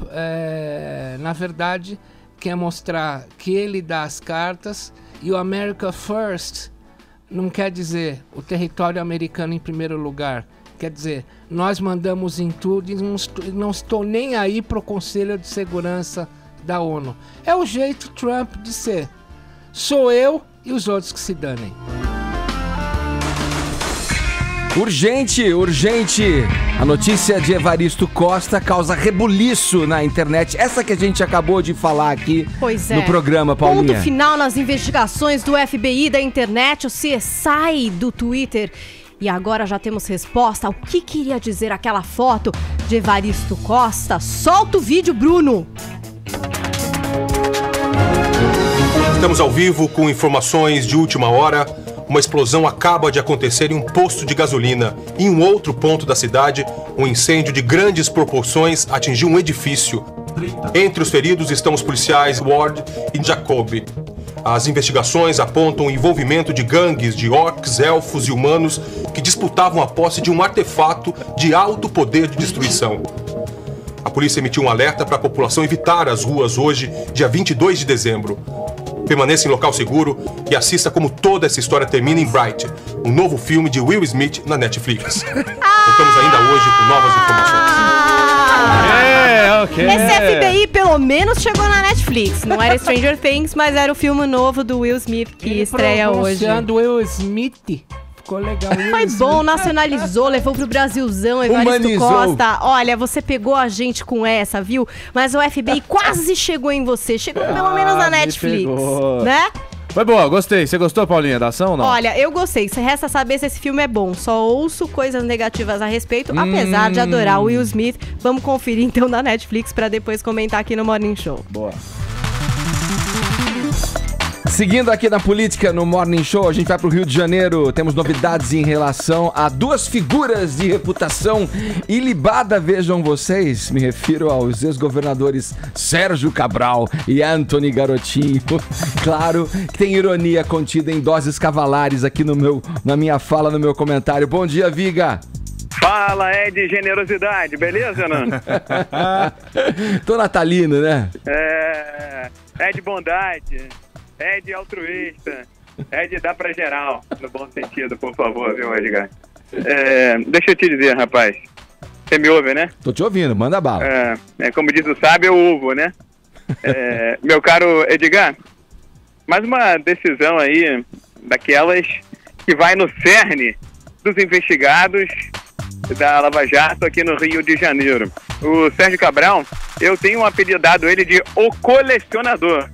na verdade, quer mostrar que ele dá as cartas, e o America First não quer dizer o território americano em primeiro lugar. Quer dizer, nós mandamos em tudo e não estou nem aí para o Conselho de Segurança da ONU. É o jeito Trump de ser. Sou eu e os outros que se danem. Urgente, urgente! A notícia de Evaristo Costa causa rebuliço na internet. Essa que a gente acabou de falar aqui no programa, Paulinha. Ponto final nas investigações do FBI da internet, o CSI do Twitter. E agora já temos resposta ao que queria dizer aquela foto de Evaristo Costa. Solta o vídeo, Bruno! Estamos ao vivo com informações de última hora. Uma explosão acaba de acontecer em um posto de gasolina. Em um outro ponto da cidade, um incêndio de grandes proporções atingiu um edifício. Entre os feridos estão os policiais Ward e Jacob. As investigações apontam o envolvimento de gangues de orcs, elfos e humanos que disputavam a posse de um artefato de alto poder de destruição. A polícia emitiu um alerta para a população evitar as ruas hoje, dia 22 de dezembro. Permaneça em local seguro e assista como toda essa história termina em Bright, um novo filme de Will Smith na Netflix. Voltamos ainda hoje com novas informações. Esse FBI pelo menos chegou na Netflix. Não era Stranger Things, mas era o filme novo do Will Smith que estreia hoje. Will Smith. Ficou legal. Foi bom, nacionalizou, levou pro Brasilzão, Evaristo Humanizou. Costa. Olha, você pegou a gente com essa, viu? Mas o FBI quase chegou em você. Chegou pelo menos na me Netflix, pegou. né? Foi boa, gostei. Você gostou, Paulinha, da ação ou não? Olha, eu gostei. Resta saber se esse filme é bom. Só ouço coisas negativas a respeito, apesar de adorar o Will Smith. Vamos conferir então na Netflix pra depois comentar aqui no Morning Show. Boa. Seguindo aqui na política no Morning Show, a gente vai pro Rio de Janeiro. Temos novidades em relação a duas figuras de reputação ilibada, vejam vocês. Me refiro aos ex-governadores Sérgio Cabral e Antony Garotinho. Claro que tem ironia contida em doses cavalares aqui na minha fala, no meu comentário. Bom dia, Viga! Fala, Ed Generosidade, beleza, não? Tô natalino, né? Ed Bondade, Ed Altruísta, Ed dá pra geral, no bom sentido, por favor, viu, Edgar? Deixa eu te dizer, rapaz, você me ouve, né? Tô te ouvindo, manda bala. Como diz o sábio, eu ovo, né? Meu caro Edgar, mais uma decisão aí, daquelas que vai no cerne dos investigados da Lava Jato aqui no Rio de Janeiro. O Sérgio Cabral, eu tenho apelidado ele de O Colecionador.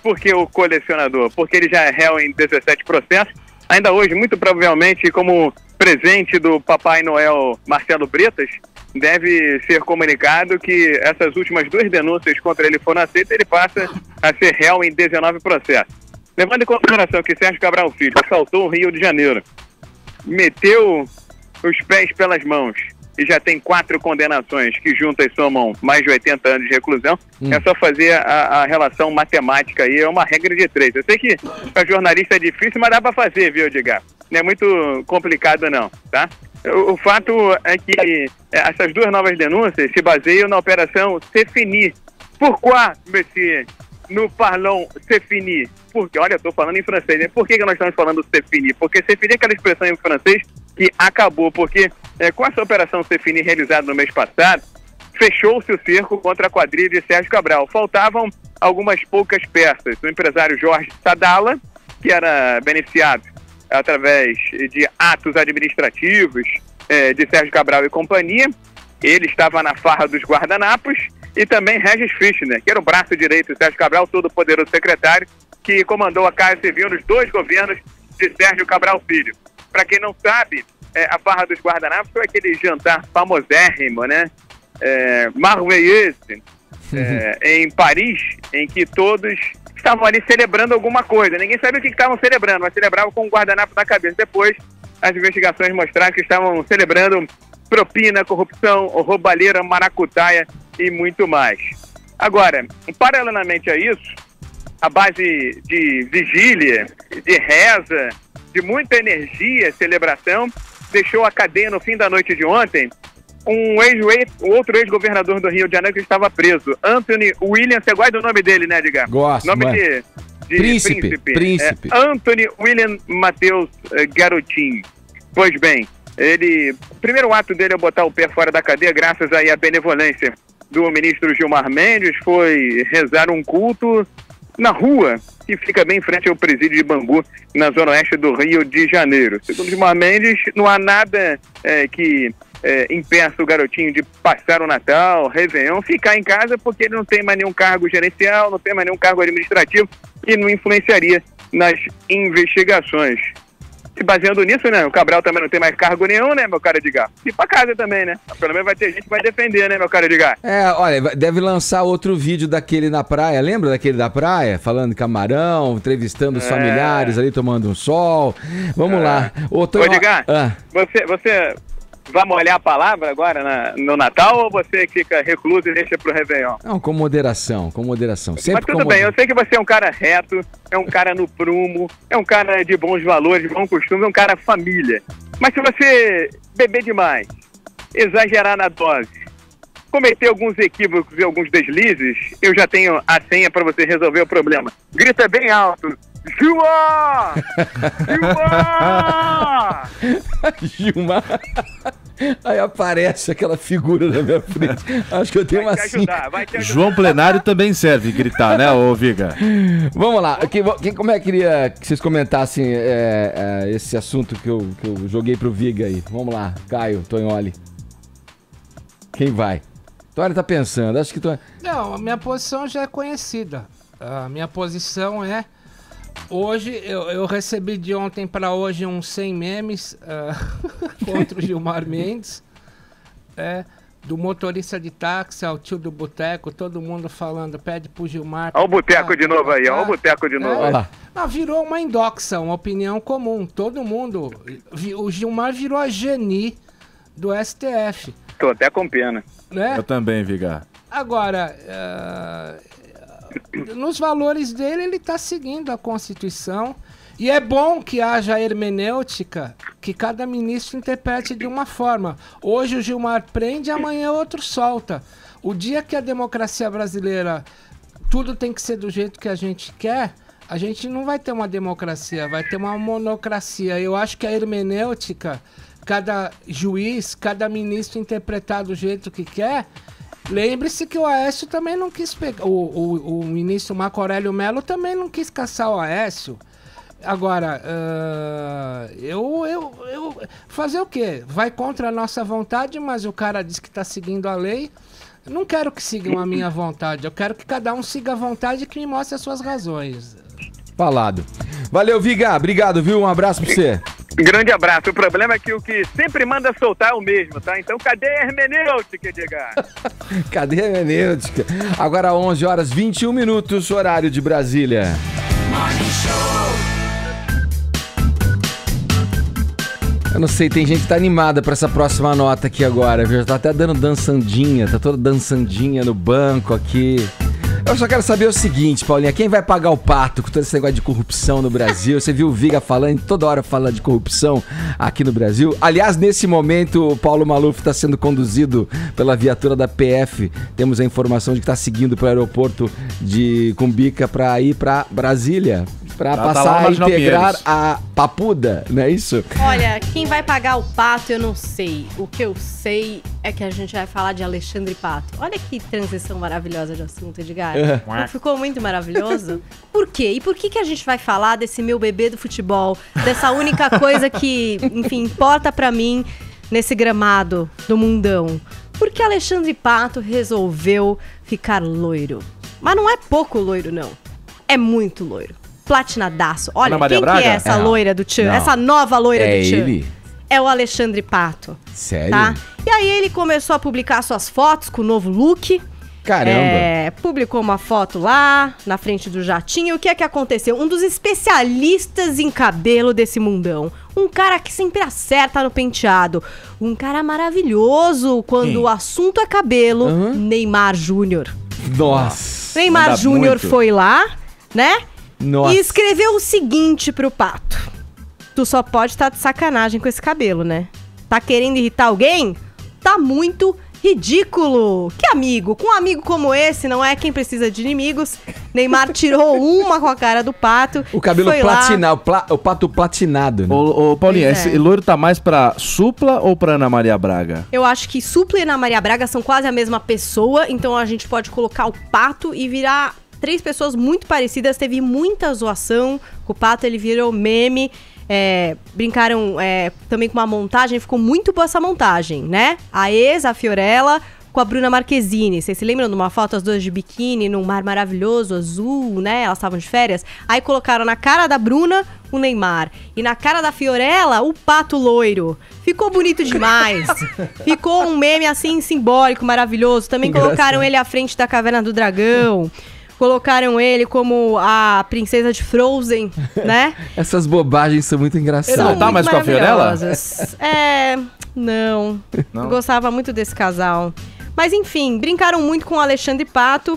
Por que o colecionador? Porque ele já é réu em 17 processos. Ainda hoje, muito provavelmente, como presente do Papai Noel Marcelo Bretas, deve ser comunicado que essas últimas 2 denúncias contra ele foram aceitas, ele passa a ser réu em 19 processos. Levando em consideração que Sérgio Cabral Filho assaltou o Rio de Janeiro, meteu os pés pelas mãos e já tem 4 condenações que juntas somam mais de 80 anos de reclusão, é só fazer a relação matemática aí, é uma regra de 3. Eu sei que para jornalista é difícil, mas dá para fazer, viu, Edgar? Não é muito complicado não, tá? O fato é que essas 2 novas denúncias se baseiam na operação C'est Fini. Pourquoi, monsieur? No parlons C'est Fini. Porque, olha, eu tô falando em francês, né? Por que nós estamos falando C'est Fini? Porque C'est Fini é aquela expressão em francês que acabou, porque com essa operação C'est Fini realizada no mês passado, fechou-se o cerco contra a quadrilha de Sérgio Cabral. Faltavam algumas poucas peças. O empresário Jorge Sadala, que era beneficiado através de atos administrativos de Sérgio Cabral e companhia, ele estava na farra dos guardanapos, e também Regis Fischner, que era o braço direito de Sérgio Cabral, todo poderoso secretário, que comandou a Casa Civil nos 2 governos de Sérgio Cabral Filho. Para quem não sabe, a farra dos guardanapos foi aquele jantar famosérrimo, né? Marveilleux, em Paris, em que todos estavam ali celebrando alguma coisa. Ninguém sabia o que estavam celebrando, mas celebravam com um guardanapo na cabeça. Depois, as investigações mostraram que estavam celebrando propina, corrupção, roubalheira, maracutaia e muito mais. Agora, paralelamente a isso, a base de vigília, de reza, de muita energia, celebração, deixou a cadeia no fim da noite de ontem o outro ex-governador do Rio de Janeiro que estava preso, Antony William. Você gosta do nome dele, né, Edgar? Gosto. Nome de príncipe. Príncipe. Antony William Matheus Garotinho. Pois bem, o primeiro ato dele é botar o pé fora da cadeia, graças aí à benevolência do ministro Gilmar Mendes, foi rezar um culto na rua, que fica bem em frente ao presídio de Bangu, na zona oeste do Rio de Janeiro. Segundo Gilmar Mendes, não há nada que impeça o garotinho de passar o Natal, Réveillon, ficar em casa, porque ele não tem mais nenhum cargo gerencial, não tem mais nenhum cargo administrativo e não influenciaria nas investigações. Se baseando nisso, né, o Cabral também não tem mais cargo nenhum, né, meu cara Edgar? E pra casa também, né? Pelo menos vai ter gente que vai defender, né, meu cara Edgar? Olha, deve lançar outro vídeo daquele na praia, lembra daquele da praia? Falando de camarão, entrevistando os familiares ali, tomando um sol. Vamos lá. Ô, Edgar, você vai molhar a palavra agora no Natal, ou você fica recluso e deixa pro Réveillon? Não, com moderação, com moderação. Sempre. Mas tudo bem, eu sei que você é um cara reto, é um cara no prumo, é um cara de bons valores, de bom costume, é um cara família. Mas se você beber demais, exagerar na dose, cometer alguns equívocos e alguns deslizes, eu já tenho a senha para você resolver o problema. Grita bem alto: Gilmar! Gilmar! Gilmar! Aí aparece aquela figura na minha frente. Acho que eu tenho uma vai te ajudar. João Plenário também serve gritar, né, ô Viga? Vamos lá. Como é que queria que vocês comentassem esse assunto que eu joguei pro Viga aí? Vamos lá, Caio, Tonholi. Quem vai? Tonholi tá pensando, acho que Não, a minha posição já é conhecida. A minha posição é... Hoje, eu recebi de ontem para hoje uns 100 memes contra o Gilmar Mendes. Do motorista de táxi ao tio do boteco, todo mundo falando, pede pro Gilmar... Olha o boteco de novo aí, olha o boteco de novo aí. Virou uma indoxa, uma opinião comum. Todo mundo... O Gilmar virou a Geni do STF. Tô até com pena. Né? Eu também, Viga. Agora... nos valores dele, ele está seguindo a Constituição. E é bom que haja hermenêutica, que cada ministro interprete de uma forma. Hoje o Gilmar prende, amanhã outro solta. O dia que a democracia brasileira, tudo tem que ser do jeito que a gente quer, a gente não vai ter uma democracia, vai ter uma monocracia. Eu acho que a hermenêutica, cada juiz, cada ministro interpretar do jeito que quer... Lembre-se que o Aécio também não quis pegar. O ministro Marco Aurélio Mello também não quis caçar o Aécio. Agora, fazer o quê? Vai contra a nossa vontade, mas o cara diz que está seguindo a lei. Eu não quero que sigam a minha vontade. Eu quero que cada um siga a vontade e que me mostre as suas razões. Falado. Valeu, Viga. Obrigado, viu? Um abraço pra você. Grande abraço. O problema é que o que sempre manda soltar é o mesmo, tá? Então cadê a hermenêutica, Edgar? Cadê a hermenêutica? Agora 11 horas 21 minutos, horário de Brasília. Eu não sei, tem gente que tá animada pra essa próxima nota aqui agora, viu? Já tá até dando dançandinha, tá toda dançandinha no banco aqui. Eu só quero saber o seguinte, Paulinha, quem vai pagar o pato com todo esse negócio de corrupção no Brasil? Você viu o Viga falando, toda hora falando de corrupção aqui no Brasil? Aliás, nesse momento, o Paulo Maluf está sendo conduzido pela viatura da PF. Temos a informação de que está seguindo para o aeroporto de Cumbica para ir para Brasília. Para passar a integrar a Papuda, não é isso? Olha, quem vai pagar o pato eu não sei. O que eu sei é que a gente vai falar de Alexandre Pato. Olha que transição maravilhosa de assunto, Edgar. Não ficou muito maravilhoso? Por quê? E por que a gente vai falar desse meu bebê do futebol? Dessa única coisa que, enfim, importa pra mim nesse gramado do mundão? Porque Alexandre Pato resolveu ficar loiro. Mas não é pouco loiro, não. É muito loiro. Platinadaço. Olha, quem que é essa loira do Tchan? Essa nova loira do Tchan? Ele? É o Alexandre Pato. Sério? Tá? E aí ele começou a publicar suas fotos com o novo look. Caramba! Publicou uma foto lá, na frente do jatinho. O que é que aconteceu? Um dos especialistas em cabelo desse mundão. Um cara que sempre acerta no penteado. Um cara maravilhoso quando o assunto é cabelo. Neymar Júnior. Nossa! Neymar Júnior foi lá, né? Nossa. E escreveu o seguinte pro Pato. Tu só pode estar de sacanagem com esse cabelo, né? Tá querendo irritar alguém? Tá muito ridículo. Que amigo? Com um amigo como esse, não é quem precisa de inimigos. Neymar tirou uma com a cara do Pato. O cabelo platinado, o Pato platinado, né? Ô Paulinha, esse loiro tá mais pra Supla ou pra Ana Maria Braga? Eu acho que Supla e Ana Maria Braga são quase a mesma pessoa, então a gente pode colocar o Pato e virar 3 pessoas muito parecidas. Teve muita zoação com o Pato, ele virou meme. Brincaram também com uma montagem, ficou muito boa essa montagem, né? A Fiorella, com a Bruna Marquezine. Vocês se lembram de uma foto, as duas de biquíni, num mar maravilhoso, azul, né? Elas estavam de férias. Aí colocaram na cara da Bruna o Neymar. E na cara da Fiorella, o Pato loiro. Ficou bonito demais. Ficou um meme, assim, simbólico, maravilhoso. Também colocaram ele à frente da Caverna do Dragão. Colocaram ele como a princesa de Frozen, né? Essas bobagens são muito engraçadas. Ele não tá mais com a Fiorella? Não. Eu gostava muito desse casal. Mas enfim, brincaram muito com o Alexandre Pato.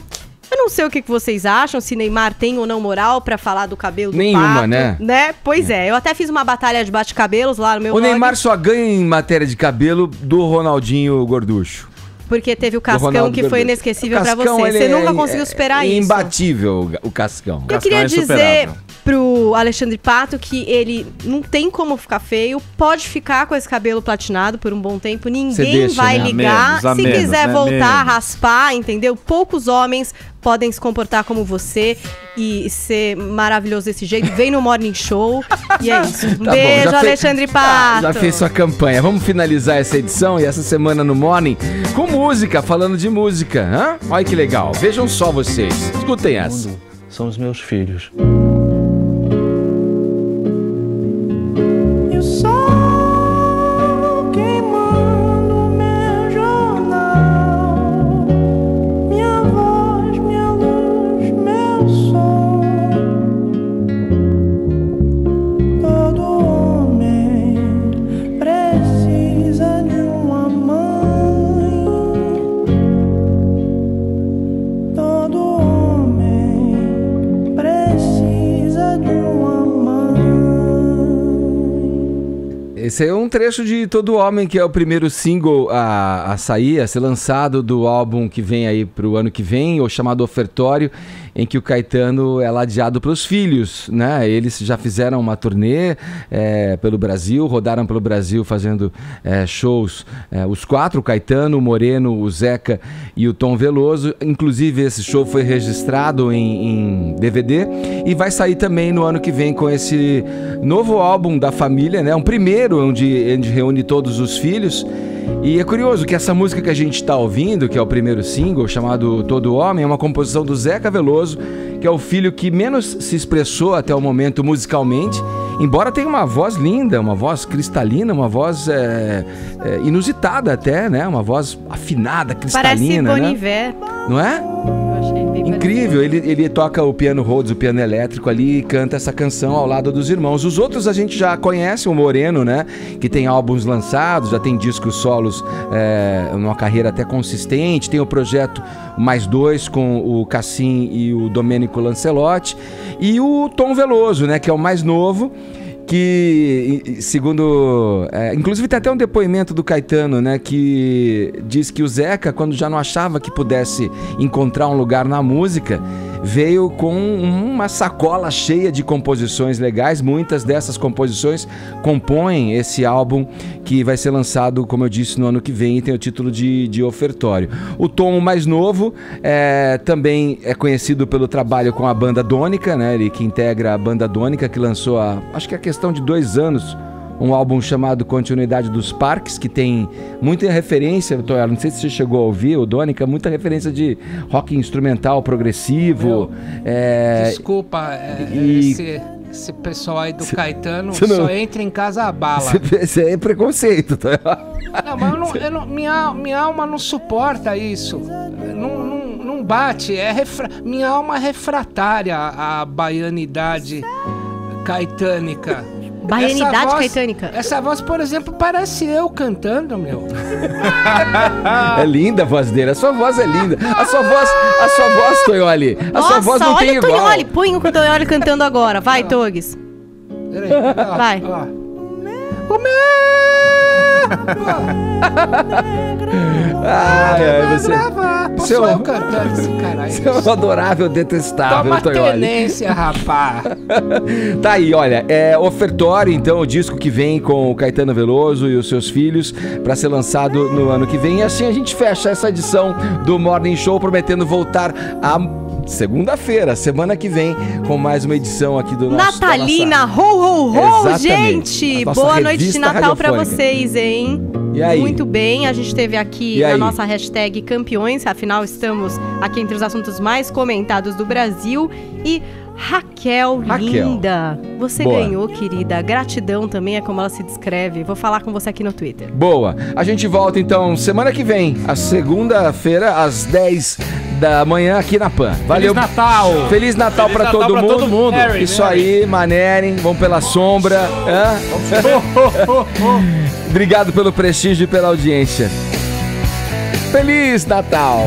Eu não sei o que vocês acham, se Neymar tem ou não moral pra falar do cabelo do Nenhuma, Pato. né? Pois é, eu até fiz uma batalha de bate-cabelos lá no meu blog. O Neymar só ganha em matéria de cabelo do Ronaldinho Gorducho. Porque teve o Cascão que foi inesquecível pra você. Você nunca conseguiu superar isso. Imbatível o Cascão. Eu queria dizer pro Alexandre Pato que ele não tem como ficar feio, pode ficar com esse cabelo platinado por um bom tempo, ninguém deixa, vai né? ligar. A Se menos, quiser né? voltar, Menos. raspar, entendeu? Poucos homens podem se comportar como você e ser maravilhoso desse jeito. Vem no Morning Show e é isso. Um Tá bom, beijo, já fez- Alexandre Pato. Já fez sua campanha. Vamos finalizar essa edição e essa semana no Morning com música, falando de música. Hã? Olha que legal. Vejam só vocês. Escutem essa. São os meus filhos. E o sol queimando meu jornal, minha voz, minha luz, meu som. Todo homem precisa de uma mãe. Todo homem precisa de uma mãe. Esse é um trecho de Todo Homem, que é o primeiro single a sair, a ser lançado do álbum que vem aí pro ano que vem, o chamado Ofertório, em que o Caetano é ladeado pelos filhos, né? Eles já fizeram uma turnê pelo Brasil, rodaram pelo Brasil fazendo shows, os quatro, o Caetano, o Moreno, o Zeca e o Tom Veloso. Inclusive esse show foi registrado em DVD e vai sair também no ano que vem com esse novo álbum da família, né? Um primeiro onde reúne todos os filhos. E é curioso que essa música que a gente está ouvindo, que é o primeiro single, chamado Todo Homem, é uma composição do Zeca Veloso, que é o filho que menos se expressou até o momento musicalmente, embora tenha uma voz linda, uma voz cristalina, uma voz inusitada até, né? Uma voz afinada, cristalina, Parece Bon né? Iver. Não é? Eu achei bem Incrível, ele toca o piano Rhodes, o piano elétrico ali e canta essa canção ao lado dos irmãos. Os outros a gente já conhece, o Moreno, né? Que tem álbuns lançados, já tem discos solos, uma carreira até consistente. Tem o projeto Mais Dois com o Cassim e o Domênico Lancelotti. E o Tom Veloso, né? Que é o mais novo. Que, segundo... inclusive tem até um depoimento do Caetano, né? Que diz que o Zeca, quando já não achava que pudesse encontrar um lugar na música, veio com uma sacola cheia de composições legais. Muitas dessas composições compõem esse álbum que vai ser lançado, como eu disse, no ano que vem e tem o título de Ofertório. O Tom, o mais novo, também é conhecido pelo trabalho com a banda Dônica, né? Ele que integra a banda Dônica, que lançou acho que é questão de 2 anos, um álbum chamado Continuidade dos Parques, que tem muita referência, não sei se você chegou a ouvir, o Dônica, muita referência de rock instrumental progressivo. Desculpa, esse pessoal aí do Caetano você não- só entra em casa a bala. Isso é preconceito, tá? Não, mas minha alma não suporta isso. Não bate. Minha alma é refratária à baianidade caetânica. Baianidade caetânica. Essa voz, por exemplo, parece eu cantando, meu. É linda a voz dele, a sua voz é linda. A sua voz, Toioli, a sua voz não tem olha o igual. Toioli, põe o Toioli cantando agora. Vai, Togues. Peraí, ó, Vai. ó. O meu! Você Sou eu cantando esse caralho. é um adorável, detestável, Toma Toioli. tenência, rapaz. Tá aí, olha, Ofertório, então, o disco que vem com o Caetano Veloso e os seus filhos, pra ser lançado no ano que vem. E assim a gente fecha essa edição do Morning Show, prometendo voltar a segunda-feira, semana que vem, com mais uma edição aqui do nosso... Natalina, ho, ho, ho, Exatamente. gente! A nossa Boa noite de revista Natal pra radiofônica. vocês, hein? E aí? Muito bem, a gente teve aqui E na aí? nossa hashtag campeões, afinal estamos aqui entre os assuntos mais comentados do Brasil. E Raquel, linda, você Boa. ganhou, querida. Gratidão também é como ela se descreve. Vou falar com você aqui no Twitter. Boa. A gente volta então semana que vem, a segunda-feira, às 10 da manhã, aqui na PAN. Valeu. Feliz Natal! Feliz Natal Feliz pra Natal todo pra mundo. todo mundo. Merry, Isso merry. aí, manerem, vão pela sombra. Hã? Obrigado pelo prestígio e pela audiência. Feliz Natal!